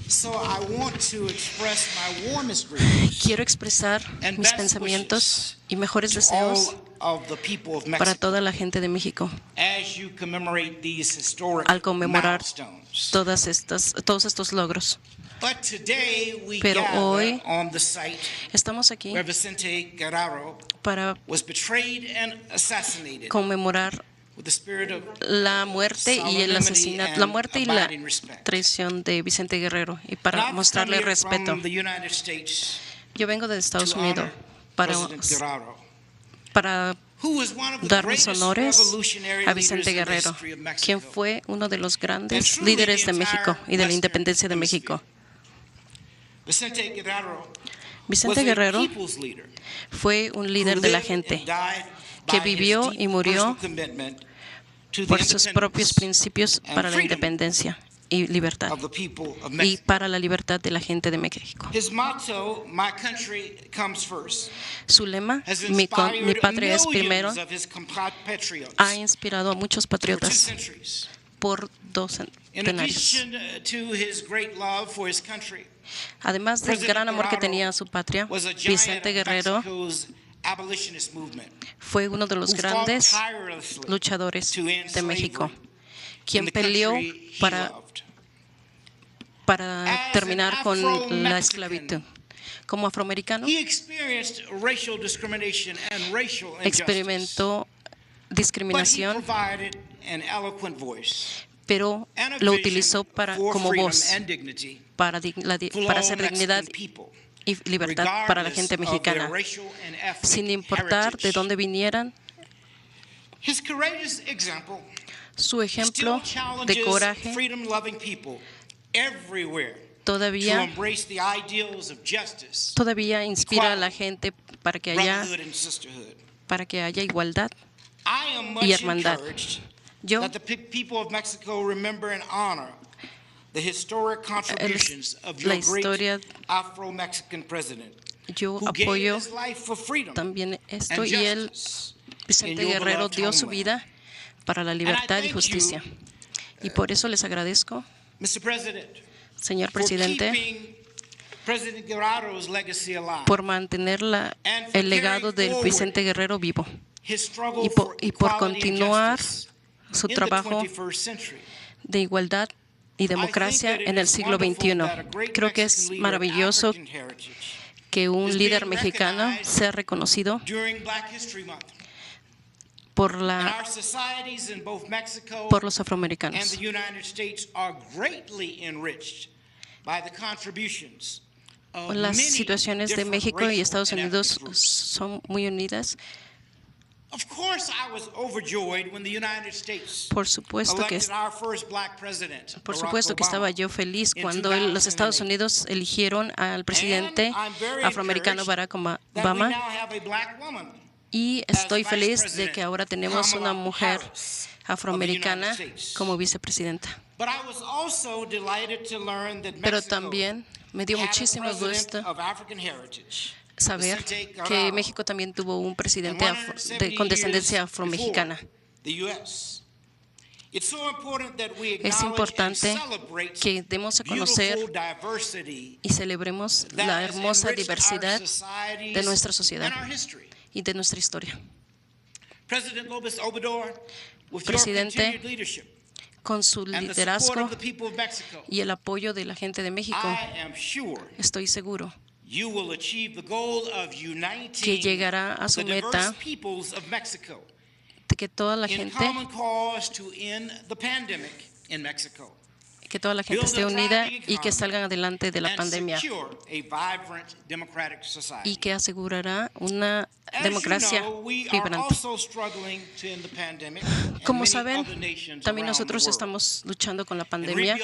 So I want to express my warmest greetings Quiero expresar and mis best pensamientos y mejores to deseos all of the people of para Mexico toda la gente de México as you commemorate these historic al conmemorar milestones. todos estos logros. But today we Pero gather hoy on the site estamos aquí where Vicente Guerrero para was betrayed and assassinated conmemorar with the spirit of la muerte y el asesinato, la muerte y la traición de Vicente Guerrero y And para I've mostrarle come here respeto. from the United States Yo vengo de Estados to Unidos honor para, President Guerrero, para who was one of the dar mis greatest honores revolutionary a leaders Vicente in the Guerrero, history of Mexico. quien fue uno de los And grandes truly líderes the de México entire y de la Western independencia de Hemisphere. México. Vicente Guerrero Vicente was a Guerrero people's leader fue un who líder de la lived and gente died que by his vivió deep y murió personal commitment to the por sus propios independence principios and para la freedom independencia y libertad of the people of y Mexico. para la libertad de la gente de México. His motto, "My country comes first," Su lema, has mi inspired patria es millions primero, of his compatriots ha inspirado a muchos for 2 patriotas centuries. por 2 In centenarios. addition to his great love for his country, Además del President gran amor que Guerrero tenía a su patria, was a giant Vicente of Guerrero Mexico's abolitionist movement, fue uno de los who fought grandes tirelessly luchadores to end de México, slavery quien in the peleó country he para loved. para As terminar an con la Afro-Mexican, esclavitud. Como afroamericano, He experienced racial discrimination and racial injustice, experimentó but he discriminación, provided an eloquent voice pero and a lo vision utilizó for como freedom voz and dignity para for all hacer dignidad Mexican people, y libertad para la gente regardless of their mexicana, racial and ethnic sin importar de heritage. dónde vinieran. His courageous example Su ejemplo still de challenges coraje freedom-loving people everywhere to todavía embrace the ideals of justice, inspira a la gente para que brotherhood, and sisterhood. haya igualdad. I am much y hermandad. encouraged Yo, that the people of Mexico remember and honor the historic contributions of your la historia- great Afro-Mexican president, yo who gave apoyo his life for freedom también esto and y él, justice in Vicente your Guerrero, beloved dio su homeland. vida para la libertad y thank justicia. Y por eso les agradezco, Mr. President, señor for presidente, keeping President Guerrero's legacy alive, por mantener and for el legado carrying del forward Vicente Guerrero vivo his struggle y for por equality and continuar justice su in the trabajo 21st century. de igualdad y democracia en el siglo XXI. Creo que es maravilloso que un líder mexicano sea reconocido During Black History Month, por and our societies in both Mexico los and afroamericanos. the United States are greatly enriched by the contributions of Las many situaciones de different México y racial Estados and Unidos ethnic groups. son muy unidas. Of course, I was overjoyed when the United States Por supuesto que elected our first black president, Por Barack supuesto que estaba Obama. yo feliz in cuando los Estados 2008. Unidos eligieron al presidente And I'm very afroamericano encouraged Barack that we Obama, now have a black woman y as estoy Vice feliz de President, que ahora tenemos una Kamala mujer Harris afroamericana of the United States. como vicepresidenta. But I was also delighted to learn that Pero Mexico también me dio had a muchísimo president gusto of African heritage, saber Vicente que Guerrero, México también tuvo un presidente and 170 con descendencia years afromexicana. before the US. It's so important that we Es acknowledge importante and celebrate que demos a conocer beautiful diversity y celebremos that la has hermosa enriched our diversidad societies de nuestra sociedad and our history. y de nuestra historia. President López Obrador, with your Presidente, continued leadership Con su and the liderazgo support of the people of Mexico, y el apoyo de la gente de México, I am sure estoy seguro que llegará a su meta, de que toda la gente esté unida y que salgan adelante de la pandemia, y que asegurará una democracia vibrante. Como saben, también nosotros estamos luchando con la pandemia.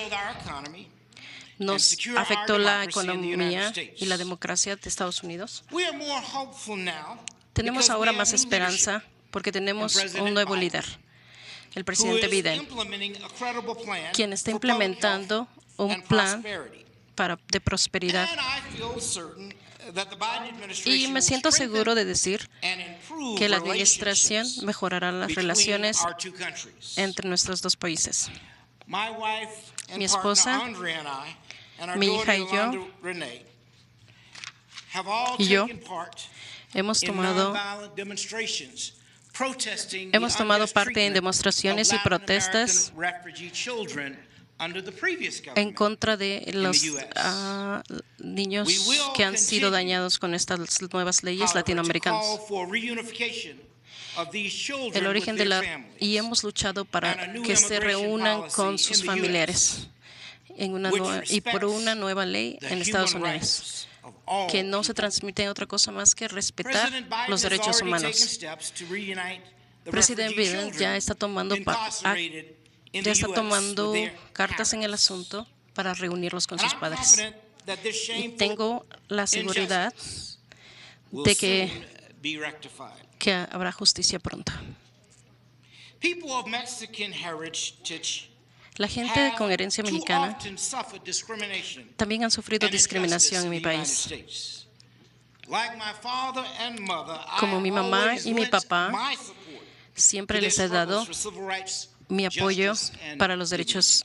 Nos afectó la economía y la democracia de Estados Unidos. Tenemos ahora más esperanza porque tenemos un nuevo líder, el presidente Biden, quien está implementando un plan de prosperidad. Y me siento seguro de decir que la administración mejorará las relaciones entre nuestros dos países. Mi esposa, mi hija y yo hemos tomado parte en demostraciones y protestas en contra de los niños que han sido dañados con estas nuevas leyes latinoamericanas. El origen y hemos luchado para que se reúnan con sus familiares y por una nueva ley en Estados Unidos, que no se transmite otra cosa más que respetar los derechos humanos. Presidente Biden ya está tomando cartas en el asunto para reunirlos con sus padres. Y tengo la seguridad de que habrá justicia pronto. La gente con herencia mexicana también han sufrido discriminación en mi país. Como mi mamá y mi papá, siempre les he dado mi apoyo para los derechos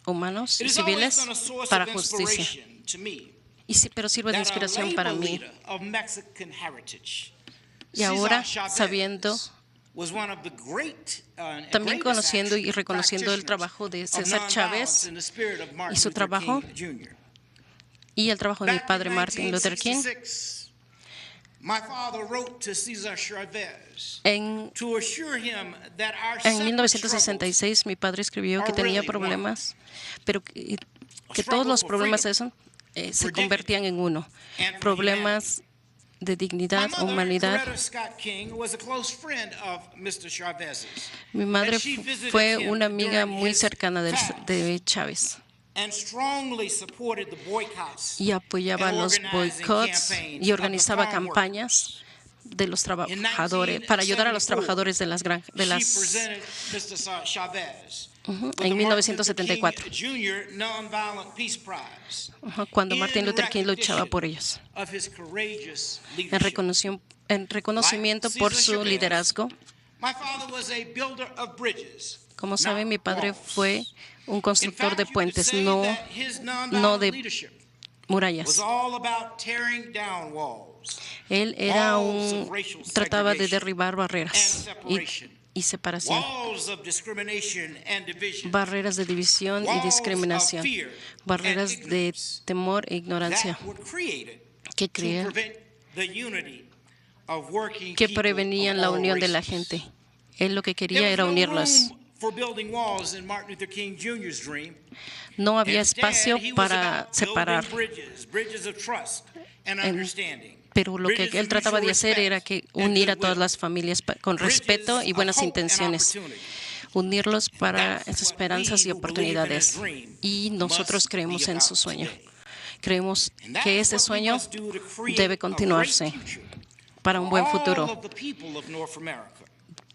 humanos y civiles, para justicia. Pero sirve de inspiración para mí. Y ahora, también conociendo y reconociendo el trabajo de César Chávez y su trabajo, y el trabajo de mi padre Martin Luther King, en 1966 mi padre escribió que tenía problemas, pero que todos los problemas se convertían en uno: problemas de dignidad, humanidad. Mi madre fue una amiga muy cercana de Chávez y apoyaba los boicots y organizaba campañas de los trabajadores para ayudar a los trabajadores de las en 1974, cuando Martin Luther King luchaba por ellos, en reconocimiento por su liderazgo. Como saben, mi padre fue un constructor de puentes, no de murallas. Él trataba de derribar barreras y separación, barreras de división y discriminación, barreras de temor e ignorancia que prevenían la unión de la gente. Él lo que quería era unirlos. No había espacio para separar. Pero lo que él trataba de hacer era unir a todas las familias con respeto y buenas intenciones, unirlos para esas esperanzas y oportunidades. Y nosotros creemos en su sueño. Creemos que ese sueño debe continuarse para un buen futuro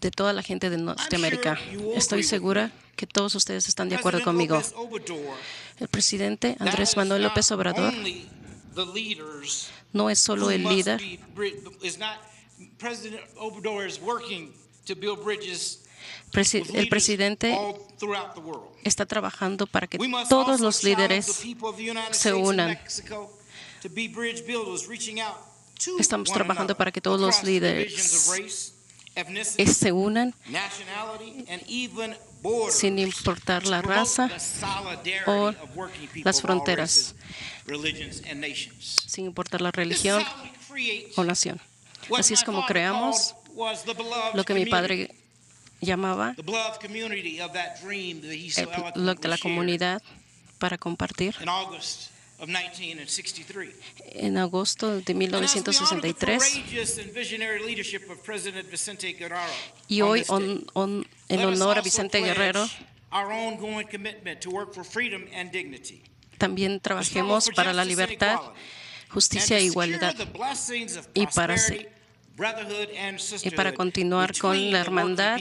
de toda la gente de Norteamérica. Estoy segura que todos ustedes están de acuerdo conmigo. El presidente Andrés Manuel López Obrador no es solo el líder. El presidente está trabajando para que todos los líderes se unan. Estamos trabajando para que todos los líderes se unan sin importar la raza o las fronteras, sin importar la religión o nación. Así es como creamos lo que mi padre llamaba el blog de la comunidad para compartir en agosto de 1963. Y hoy, en honor a Vicente Guerrero, también trabajemos para la libertad, justicia e igualdad y para continuar con la hermandad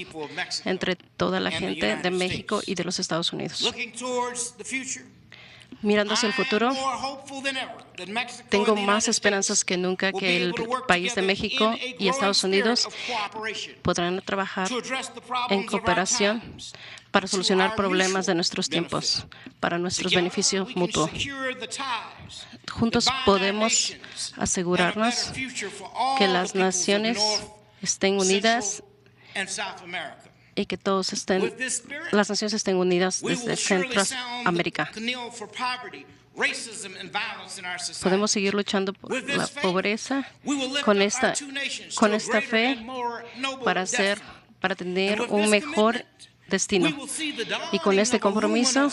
entre toda la gente de México y de los Estados Unidos. Mirando hacia el futuro, tengo más esperanzas que nunca que el país de México y Estados Unidos podrán trabajar en cooperación para solucionar problemas de nuestros tiempos, para nuestros beneficios mutuos. Juntos podemos asegurarnos que las naciones estén unidas y que las naciones estén unidas desde Centroamérica. Podemos seguir luchando por la pobreza con esta fe para tener un mejor destino. Y con este compromiso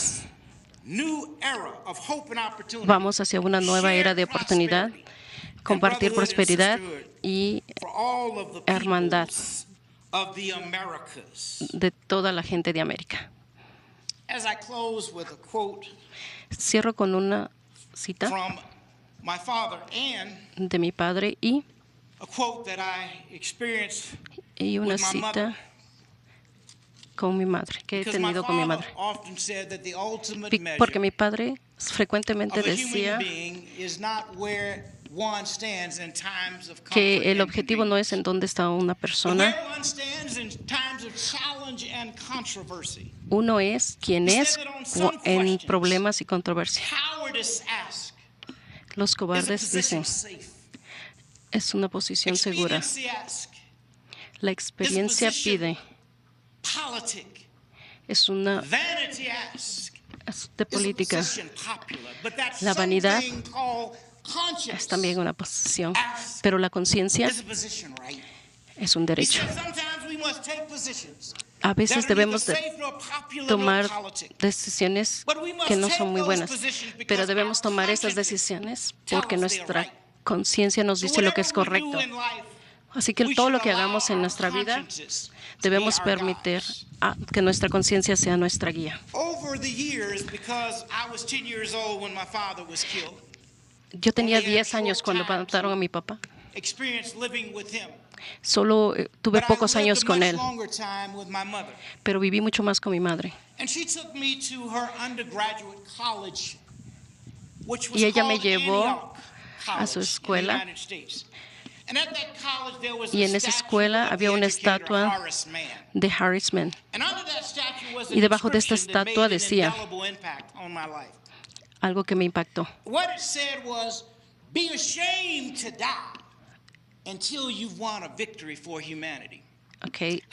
vamos hacia una nueva era de oportunidad, compartir prosperidad y hermandad de toda la gente de América. Cierro con una cita de mi padre y una cita con mi madre, que he tenido con mi madre. Porque mi padre frecuentemente decía que el objetivo no es en dónde está una persona, uno es quién es en problemas y controversia. Los cobardes dicen, es una posición segura. La experiencia pide, es una de política. La vanidad es también una posición, pero la conciencia es un derecho. A veces debemos de tomar decisiones que no son muy buenas, pero debemos tomar estas decisiones porque nuestra conciencia nos dice lo que es correcto. Así que todo lo que hagamos en nuestra vida debemos permitir que nuestra conciencia sea nuestra guía. Yo tenía 10 años cuando mataron a mi papá. Solo tuve pocos años con él, pero viví mucho más con mi madre. Y ella me llevó a su escuela. Y en esa escuela había una estatua de Horace Mann. Y debajo de esta estatua decía algo que me impactó. Okay.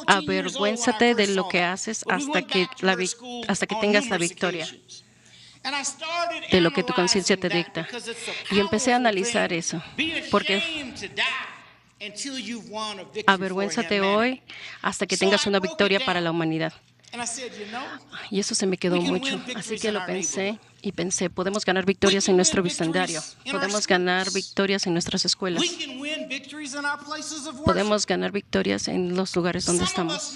Avergüénzate de lo que haces hasta que tengas la victoria de lo que tu conciencia te dicta. Y empecé a analizar eso, porque avergüénzate hoy hasta que tengas una victoria para la humanidad. Y eso se me quedó mucho. Así que lo pensé y pensé, podemos ganar victorias en nuestro vecindario, podemos ganar victorias en nuestras escuelas, podemos ganar victorias en los lugares donde estamos.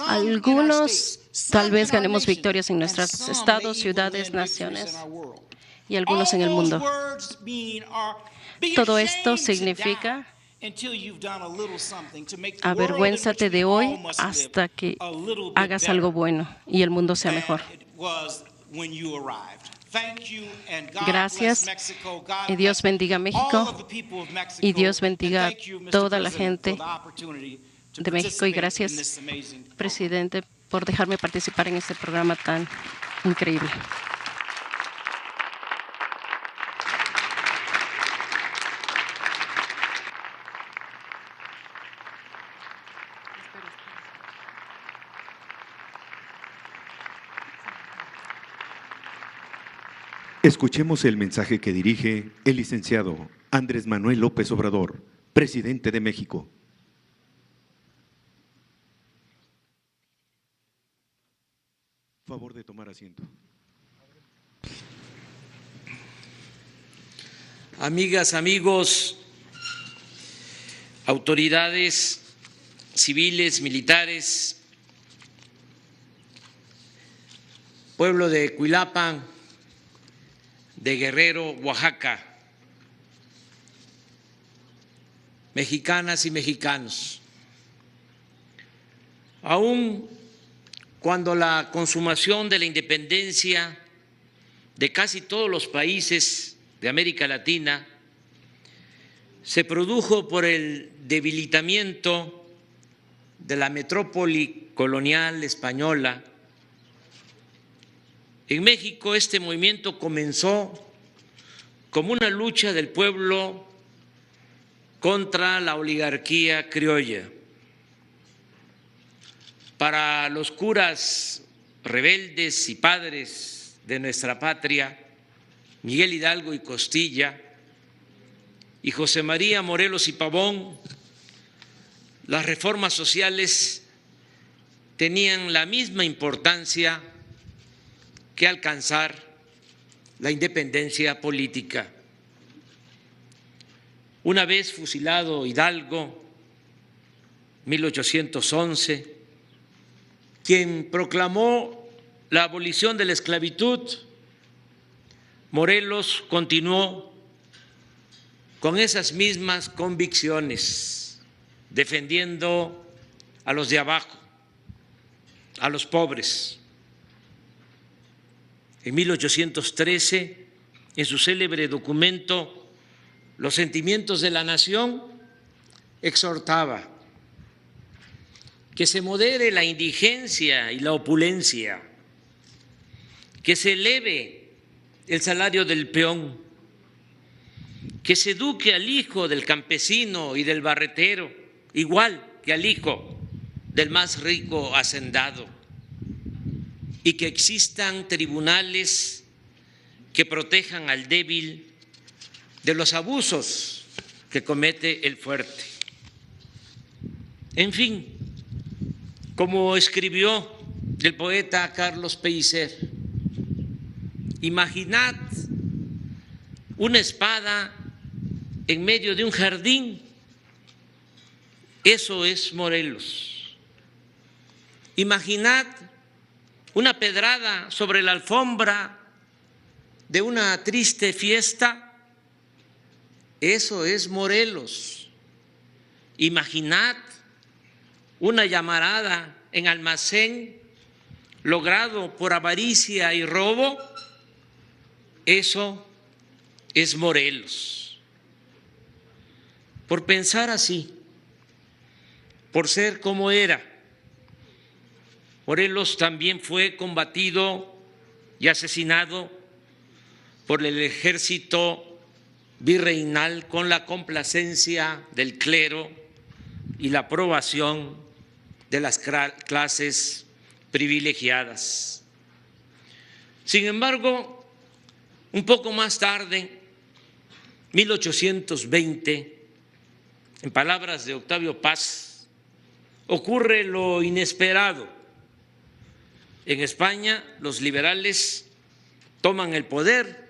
Algunos tal vez ganemos victorias en nuestros estados, ciudades, naciones y algunos en el mundo. Todo esto significa avergüénzate de hoy hasta que hagas algo bueno y el mundo sea mejor. Gracias. Y Dios bendiga a México y Dios bendiga a toda la gente de México. Y gracias, presidente, por dejarme participar en este programa tan increíble. Escuchemos el mensaje que dirige el licenciado Andrés Manuel López Obrador, presidente de México. Favor de tomar asiento. Amigas, amigos, autoridades civiles, militares, pueblo de Cuilapa, de Guerrero, Oaxaca, mexicanas y mexicanos, aún cuando la consumación de la independencia de casi todos los países de América Latina se produjo por el debilitamiento de la metrópoli colonial española, en México este movimiento comenzó como una lucha del pueblo contra la oligarquía criolla. Para los curas rebeldes y padres de nuestra patria, Miguel Hidalgo y Costilla y José María Morelos y Pavón, las reformas sociales tenían la misma importancia que alcanzar la independencia política. Una vez fusilado Hidalgo, 1811, quien proclamó la abolición de la esclavitud, Morelos continuó con esas mismas convicciones, defendiendo a los de abajo, a los pobres. En 1813, en su célebre documento Los sentimientos de la nación, exhortaba que se modere la indigencia y la opulencia, que se eleve el salario del peón, que se eduque al hijo del campesino y del barretero, igual que al hijo del más rico hacendado, y que existan tribunales que protejan al débil de los abusos que comete el fuerte. En fin, como escribió el poeta Carlos Pellicer, imaginad una espada en medio de un jardín, eso es Morelos. Imaginad una pedrada sobre la alfombra de una triste fiesta, eso es Morelos. Imaginad una llamarada en almacén logrado por avaricia y robo, eso es Morelos. Por pensar así, por ser como era, Morelos también fue combatido y asesinado por el ejército virreinal con la complacencia del clero y la aprobación de las clases privilegiadas. Sin embargo, un poco más tarde, 1820, en palabras de Octavio Paz, ocurre lo inesperado. En España, los liberales toman el poder,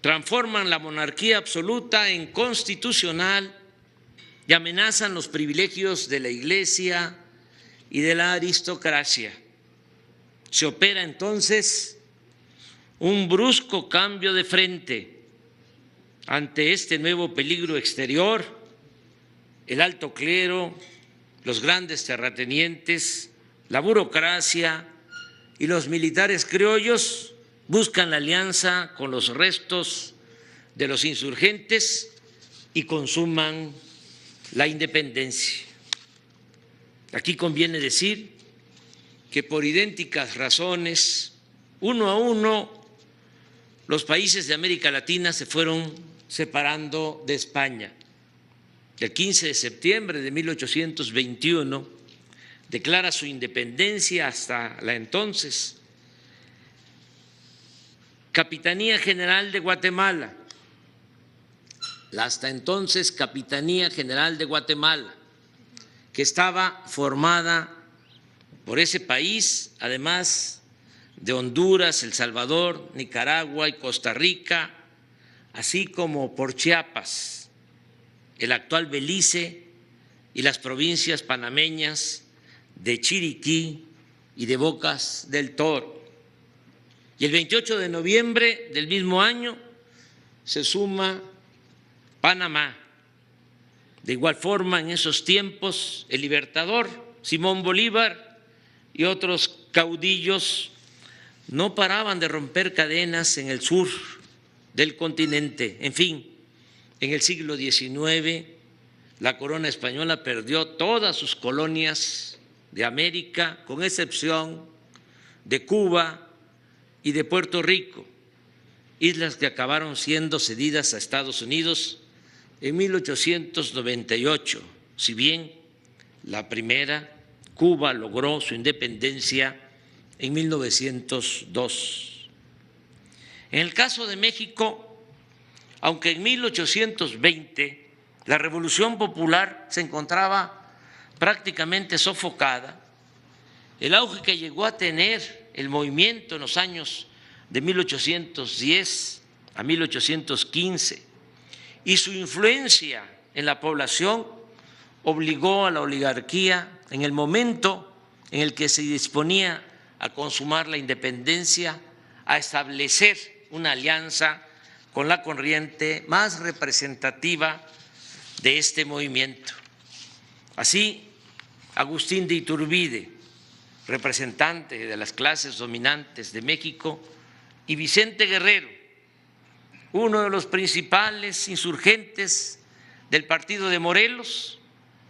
transforman la monarquía absoluta en constitucional y amenazan los privilegios de la Iglesia y de la aristocracia. Se opera entonces un brusco cambio de frente ante este nuevo peligro exterior. El alto clero, los grandes terratenientes, la burocracia y los militares criollos buscan la alianza con los restos de los insurgentes y consuman la independencia. Aquí conviene decir que por idénticas razones, uno a uno, los países de América Latina se fueron separando de España. El 15 de septiembre de 1821 declara su independencia hasta la entonces Capitanía General de Guatemala, la hasta entonces Capitanía General de Guatemala, que estaba formada por ese país, además de Honduras, El Salvador, Nicaragua y Costa Rica, así como por Chiapas, el actual Belice y las provincias panameñas de Chiriquí y de Bocas del Toro. Y el 28 de noviembre del mismo año se suma Panamá. De igual forma, en esos tiempos, el Libertador, Simón Bolívar y otros caudillos no paraban de romper cadenas en el sur del continente. En fin, en el siglo XIX, la corona española perdió todas sus colonias de América, con excepción de Cuba y de Puerto Rico, islas que acabaron siendo cedidas a Estados Unidos en 1898, si bien la primera, Cuba, logró su independencia en 1902. En el caso de México, aunque en 1820 la Revolución Popular se encontraba prácticamente sofocada, el auge que llegó a tener el movimiento en los años de 1810 a 1815 y su influencia en la población obligó a la oligarquía, en el momento en el que se disponía a consumar la independencia, a establecer una alianza con la corriente más representativa de este movimiento. Así, Agustín de Iturbide, representante de las clases dominantes de México, y Vicente Guerrero, uno de los principales insurgentes del partido de Morelos,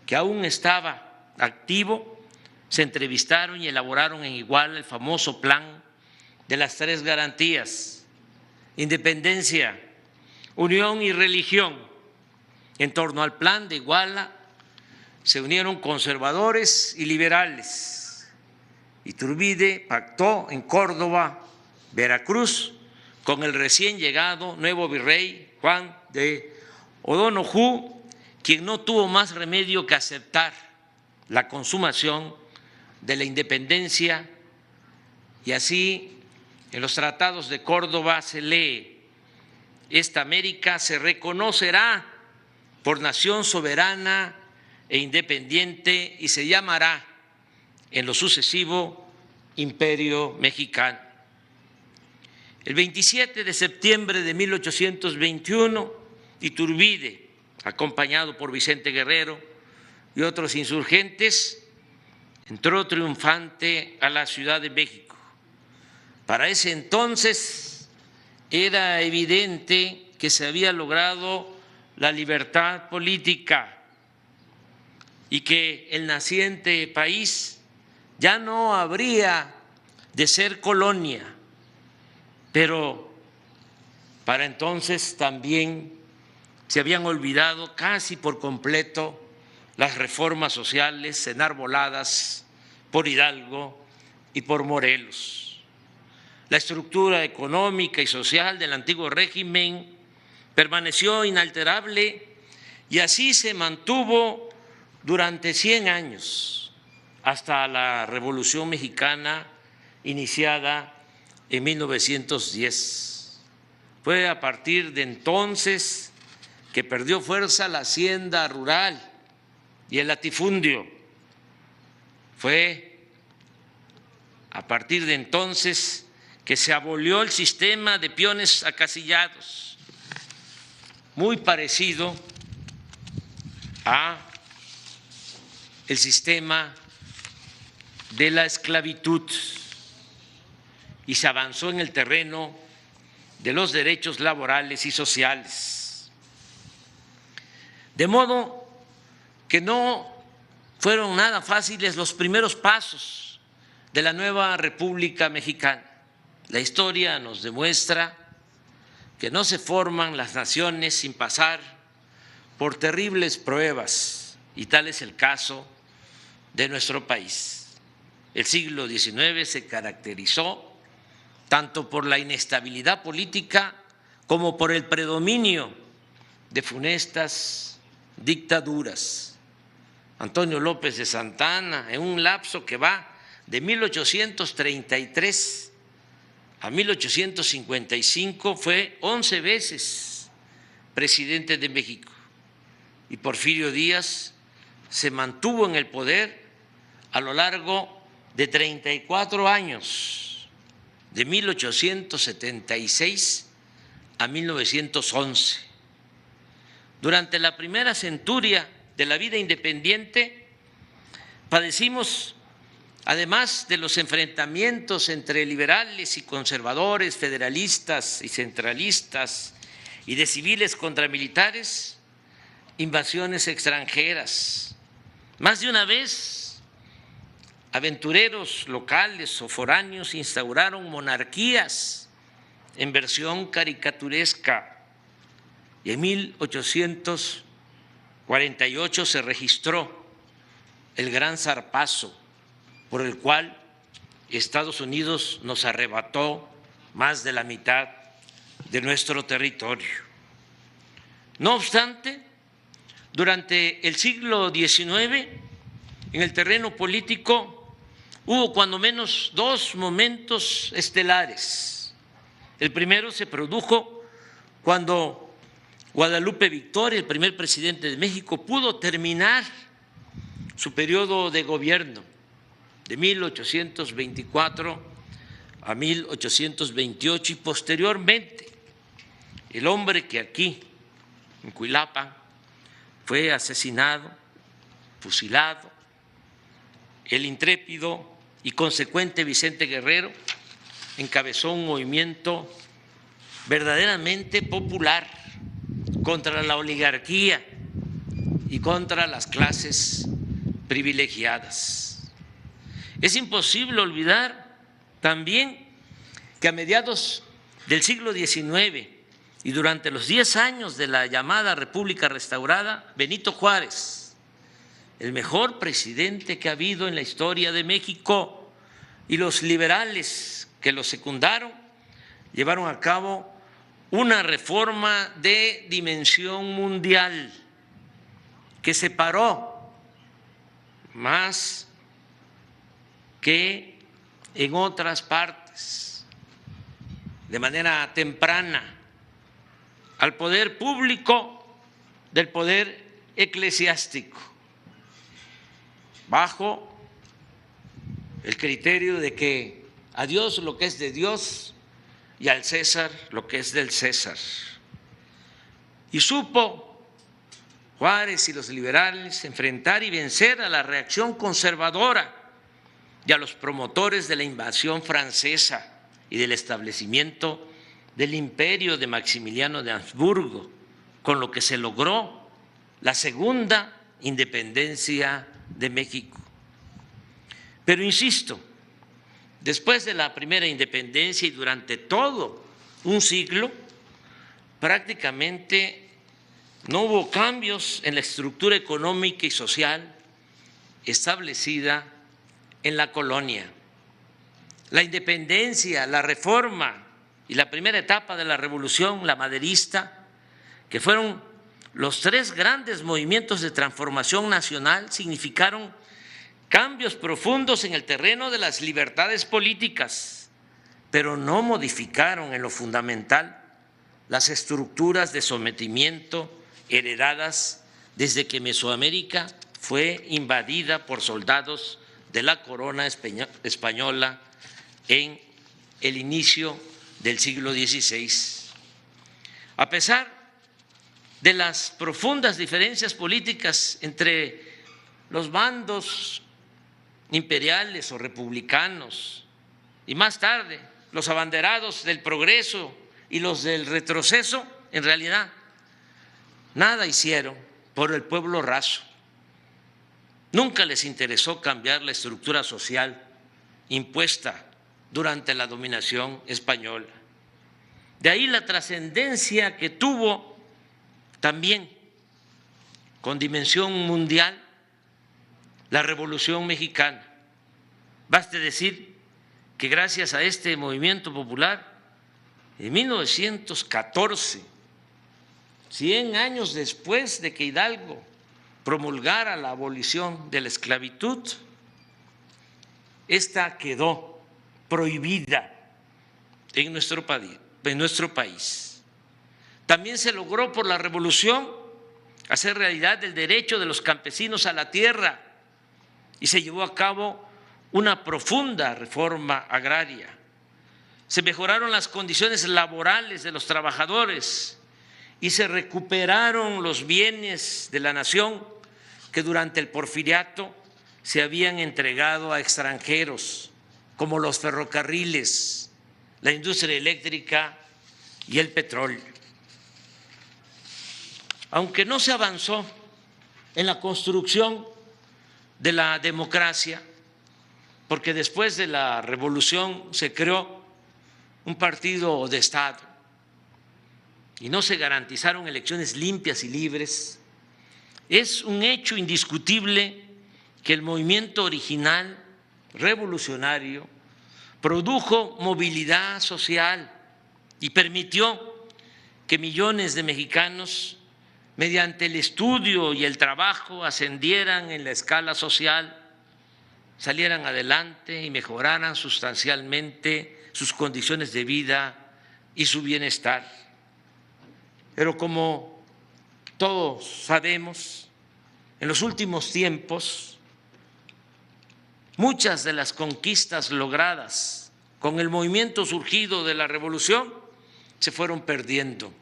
que aún estaba activo, se entrevistaron y elaboraron en Iguala el famoso plan de las tres garantías: independencia, unión y religión. En torno al plan de Iguala se unieron conservadores y liberales. Iturbide pactó en Córdoba, Veracruz, con el recién llegado nuevo virrey Juan de O'Donoghue, quien no tuvo más remedio que aceptar la consumación de la independencia, y así en los tratados de Córdoba se lee: esta América se reconocerá por nación soberana e independiente y se llamará en lo sucesivo Imperio Mexicano. El 27 de septiembre de 1821, Iturbide, acompañado por Vicente Guerrero y otros insurgentes, entró triunfante a la Ciudad de México. Para ese entonces era evidente que se había logrado la libertad política y que el naciente país ya no habría de ser colonia, pero para entonces también se habían olvidado casi por completo las reformas sociales enarboladas por Hidalgo y por Morelos. La estructura económica y social del antiguo régimen permaneció inalterable y así se mantuvo durante 100 años, hasta la Revolución Mexicana iniciada en 1910. Fue a partir de entonces que perdió fuerza la hacienda rural y el latifundio. Fue a partir de entonces que se abolió el sistema de peones acasillados, muy parecido a el sistema de la esclavitud, y se avanzó en el terreno de los derechos laborales y sociales. De modo que no fueron nada fáciles los primeros pasos de la nueva República Mexicana. La historia nos demuestra que no se forman las naciones sin pasar por terribles pruebas, y tal es el caso de nuestro país. El siglo XIX se caracterizó tanto por la inestabilidad política como por el predominio de funestas dictaduras. Antonio López de Santa Anna, en un lapso que va de 1833 a 1855, fue 11 veces presidente de México, y Porfirio Díaz se mantuvo en el poder a lo largo de 34 años, de 1876 a 1911. Durante la primera centuria de la vida independiente padecimos, además de los enfrentamientos entre liberales y conservadores, federalistas y centralistas, y de civiles contra militares, invasiones extranjeras. Más de una vez, aventureros locales o foráneos instauraron monarquías en versión caricaturesca, y en 1848 se registró el Gran Zarpazo, por el cual Estados Unidos nos arrebató más de la mitad de nuestro territorio. No obstante, durante el siglo XIX, en el terreno político, hubo cuando menos dos momentos estelares. El primero se produjo cuando Guadalupe Victoria, el primer presidente de México, pudo terminar su periodo de gobierno de 1824 a 1828, y posteriormente el hombre que aquí, en Cuilapa, fue asesinado, fusilado, el intrépido y consecuente Vicente Guerrero, encabezó un movimiento verdaderamente popular contra la oligarquía y contra las clases privilegiadas. Es imposible olvidar también que a mediados del siglo XIX y durante los 10 años de la llamada República Restaurada, Benito Juárez, el mejor presidente que ha habido en la historia de México, y los liberales que lo secundaron, llevaron a cabo una reforma de dimensión mundial que separó más que en otras partes, de manera temprana, al poder público del poder eclesiástico, bajo el criterio de que a Dios lo que es de Dios y al César lo que es del César. Y supo Juárez y los liberales enfrentar y vencer a la reacción conservadora y a los promotores de la invasión francesa y del establecimiento del imperio de Maximiliano de Habsburgo, con lo que se logró la segunda independencia de México. Pero insisto, después de la primera independencia y durante todo un siglo, prácticamente no hubo cambios en la estructura económica y social establecida en la colonia. La independencia, la reforma y la primera etapa de la revolución, la maderista, que fueron los tres grandes movimientos de transformación nacional, significaron cambios profundos en el terreno de las libertades políticas, pero no modificaron en lo fundamental las estructuras de sometimiento heredadas desde que Mesoamérica fue invadida por soldados de la corona española en el inicio del siglo XVI. A pesar de las profundas diferencias políticas entre los bandos imperiales o republicanos, y más tarde los abanderados del progreso y los del retroceso, en realidad nada hicieron por el pueblo raso. Nunca les interesó cambiar la estructura social impuesta durante la dominación española. De ahí la trascendencia que tuvo también con dimensión mundial la Revolución Mexicana. Baste decir que gracias a este movimiento popular, en 1914, 100 años después de que Hidalgo promulgara la abolición de la esclavitud, esta quedó prohibida en nuestro país. También se logró por la revolución hacer realidad el derecho de los campesinos a la tierra y se llevó a cabo una profunda reforma agraria. Se mejoraron las condiciones laborales de los trabajadores y se recuperaron los bienes de la nación que durante el porfiriato se habían entregado a extranjeros, como los ferrocarriles, la industria eléctrica y el petróleo. Aunque no se avanzó en la construcción de la democracia, porque después de la revolución se creó un partido de Estado y no se garantizaron elecciones limpias y libres, es un hecho indiscutible que el movimiento original revolucionario produjo movilidad social y permitió que millones de mexicanos, mediante el estudio y el trabajo, ascendieran en la escala social, salieran adelante y mejoraran sustancialmente sus condiciones de vida y su bienestar. Pero como todos sabemos, en los últimos tiempos, muchas de las conquistas logradas con el movimiento surgido de la revolución se fueron perdiendo.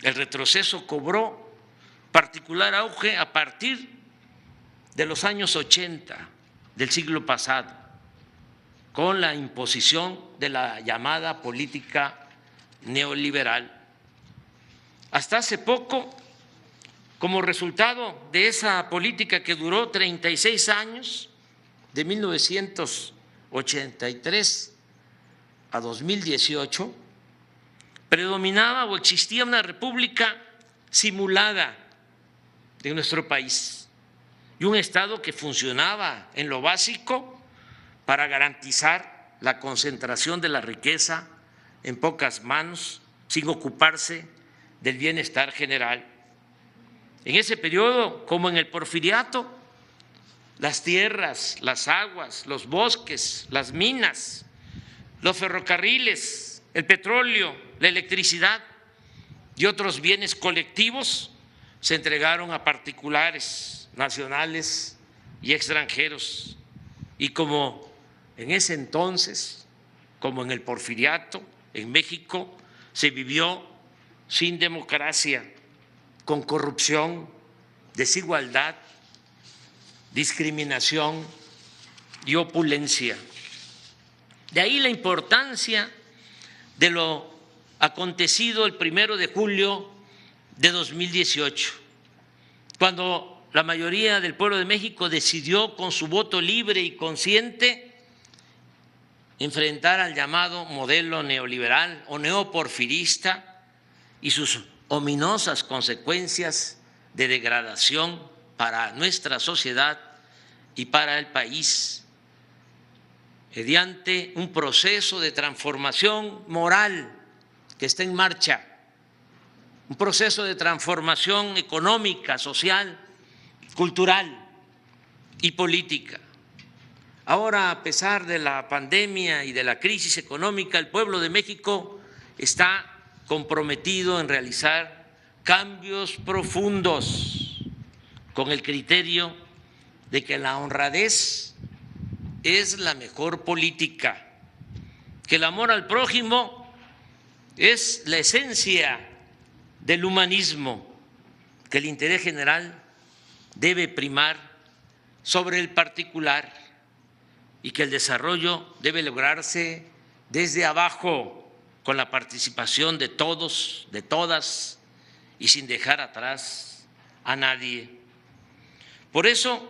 El retroceso cobró particular auge a partir de los años 80 del siglo pasado, con la imposición de la llamada política neoliberal. Hasta hace poco, como resultado de esa política que duró 36 años, de 1983 a 2018, predominaba o existía una república simulada de nuestro país y un Estado que funcionaba en lo básico para garantizar la concentración de la riqueza en pocas manos sin ocuparse del bienestar general. En ese periodo, como en el porfiriato, las tierras, las aguas, los bosques, las minas, los ferrocarriles, el petróleo, la electricidad y otros bienes colectivos se entregaron a particulares, nacionales y extranjeros. Y como en ese entonces, como en el porfiriato, en México se vivió sin democracia, con corrupción, desigualdad, discriminación y opulencia. De ahí la importancia de lo acontecido el 1 de julio de 2018, cuando la mayoría del pueblo de México decidió con su voto libre y consciente enfrentar al llamado modelo neoliberal o neoporfirista y sus ominosas consecuencias de degradación para nuestra sociedad y para el país, mediante un proceso de transformación moral que está en marcha, un proceso de transformación económica, social, cultural y política. Ahora, a pesar de la pandemia y de la crisis económica, el pueblo de México está comprometido en realizar cambios profundos con el criterio de que la honradez es la mejor política, que el amor al prójimo es la esencia del humanismo, que el interés general debe primar sobre el particular y que el desarrollo debe lograrse desde abajo con la participación de todos, de todas y sin dejar atrás a nadie. Por eso,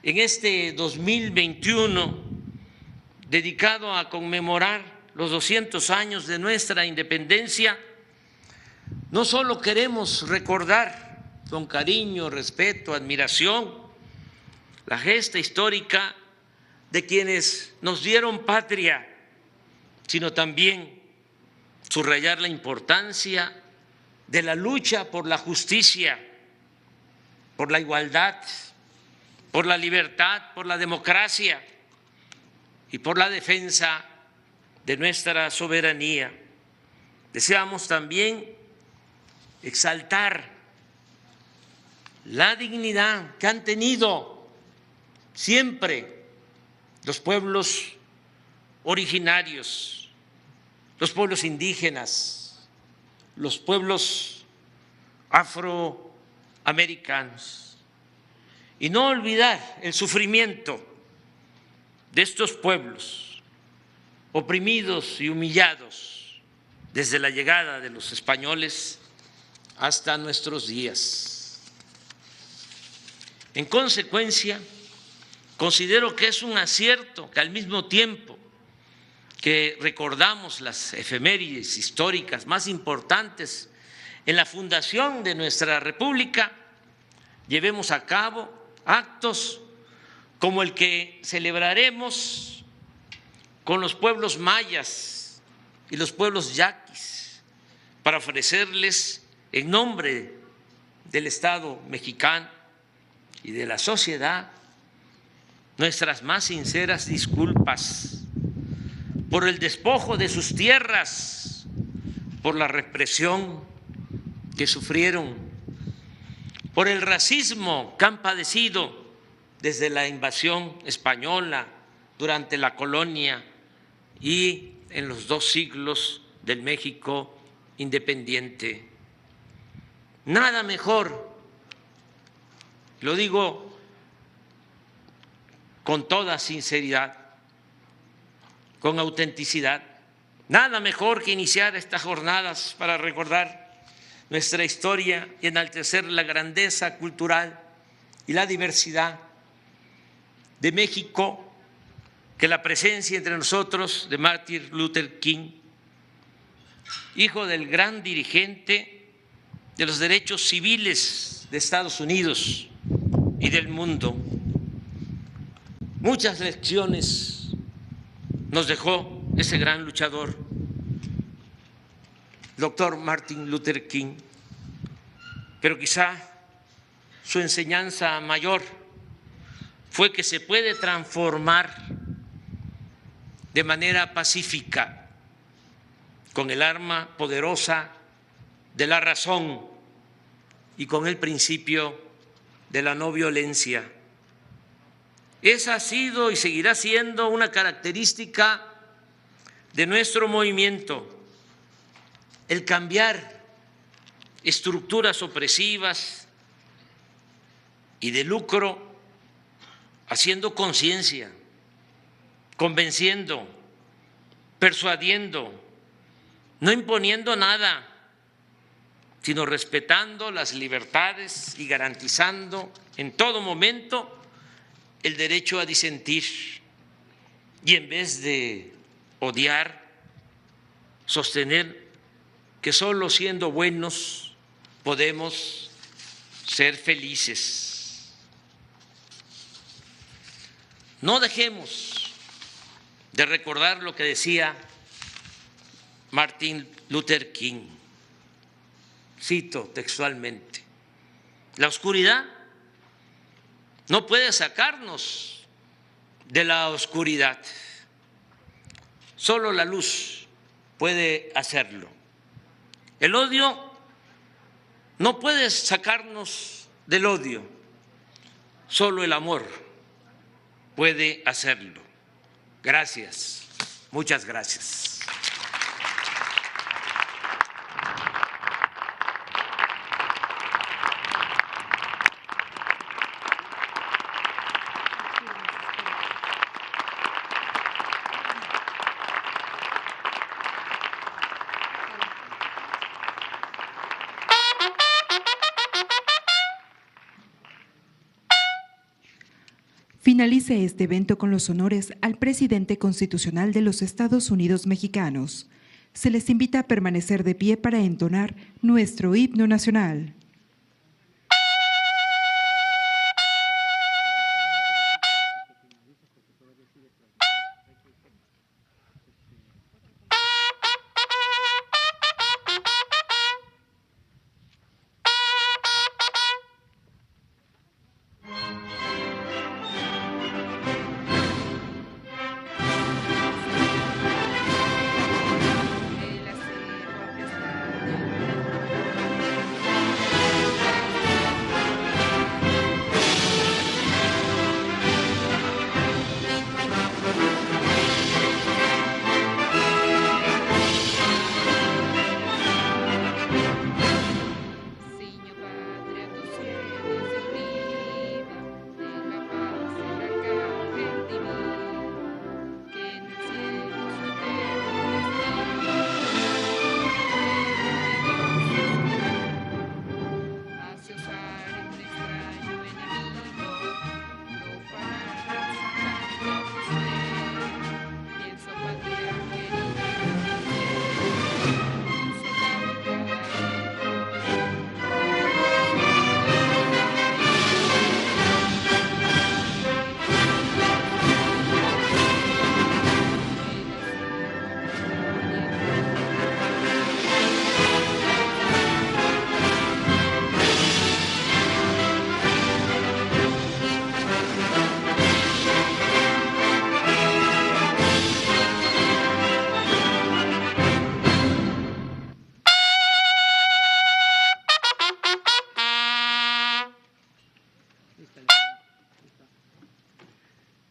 en este 2021, dedicado a conmemorar los 200 años de nuestra independencia, no solo queremos recordar con cariño, respeto, admiración la gesta histórica de quienes nos dieron patria, sino también subrayar la importancia de la lucha por la justicia, por la igualdad, por la libertad, por la democracia y por la defensa de nuestra soberanía. Deseamos también exaltar la dignidad que han tenido siempre los pueblos originarios, los pueblos indígenas, los pueblos afroamericanos, y no olvidar el sufrimiento de estos pueblos oprimidos y humillados desde la llegada de los españoles hasta nuestros días. En consecuencia, considero que es un acierto que al mismo tiempo que recordamos las efemérides históricas más importantes en la fundación de nuestra República, llevemos a cabo actos como el que celebraremos con los pueblos mayas y los pueblos yaquis para ofrecerles en nombre del Estado mexicano y de la sociedad nuestras más sinceras disculpas por el despojo de sus tierras, por la represión que sufrieron, por el racismo que han padecido desde la invasión española durante la colonia y en los 2 siglos del México independiente. Nada mejor, lo digo con toda sinceridad, con autenticidad, nada mejor que iniciar estas jornadas para recordar nuestra historia y enaltecer la grandeza cultural y la diversidad de México, que la presencia entre nosotros de Martin Luther King, hijo del gran dirigente de los derechos civiles de Estados Unidos y del mundo. Muchas lecciones nos dejó ese gran luchador, doctor Martin Luther King, pero quizá su enseñanza mayor fue que se puede transformar de manera pacífica con el arma poderosa de la razón y con el principio de la no violencia. Esa ha sido y seguirá siendo una característica de nuestro movimiento, el cambiar estructuras opresivas y de lucro, haciendo conciencia, convenciendo, persuadiendo, no imponiendo nada, sino respetando las libertades y garantizando en todo momento el derecho a disentir, y en vez de odiar, sostener que solo siendo buenos podemos ser felices. No dejemos de recordar lo que decía Martin Luther King, cito textualmente: la oscuridad no puede sacarnos de la oscuridad, solo la luz puede hacerlo. El odio no puede sacarnos del odio, solo el amor puede hacerlo. Gracias, muchas gracias. Finalice este evento con los honores al presidente constitucional de los Estados Unidos mexicanos. Se les invita a permanecer de pie para entonar nuestro himno nacional.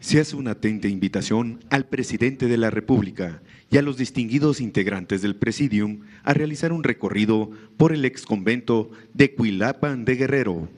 Se hace una atenta invitación al presidente de la República y a los distinguidos integrantes del Presidium a realizar un recorrido por el exconvento de Cuilapan de Guerrero.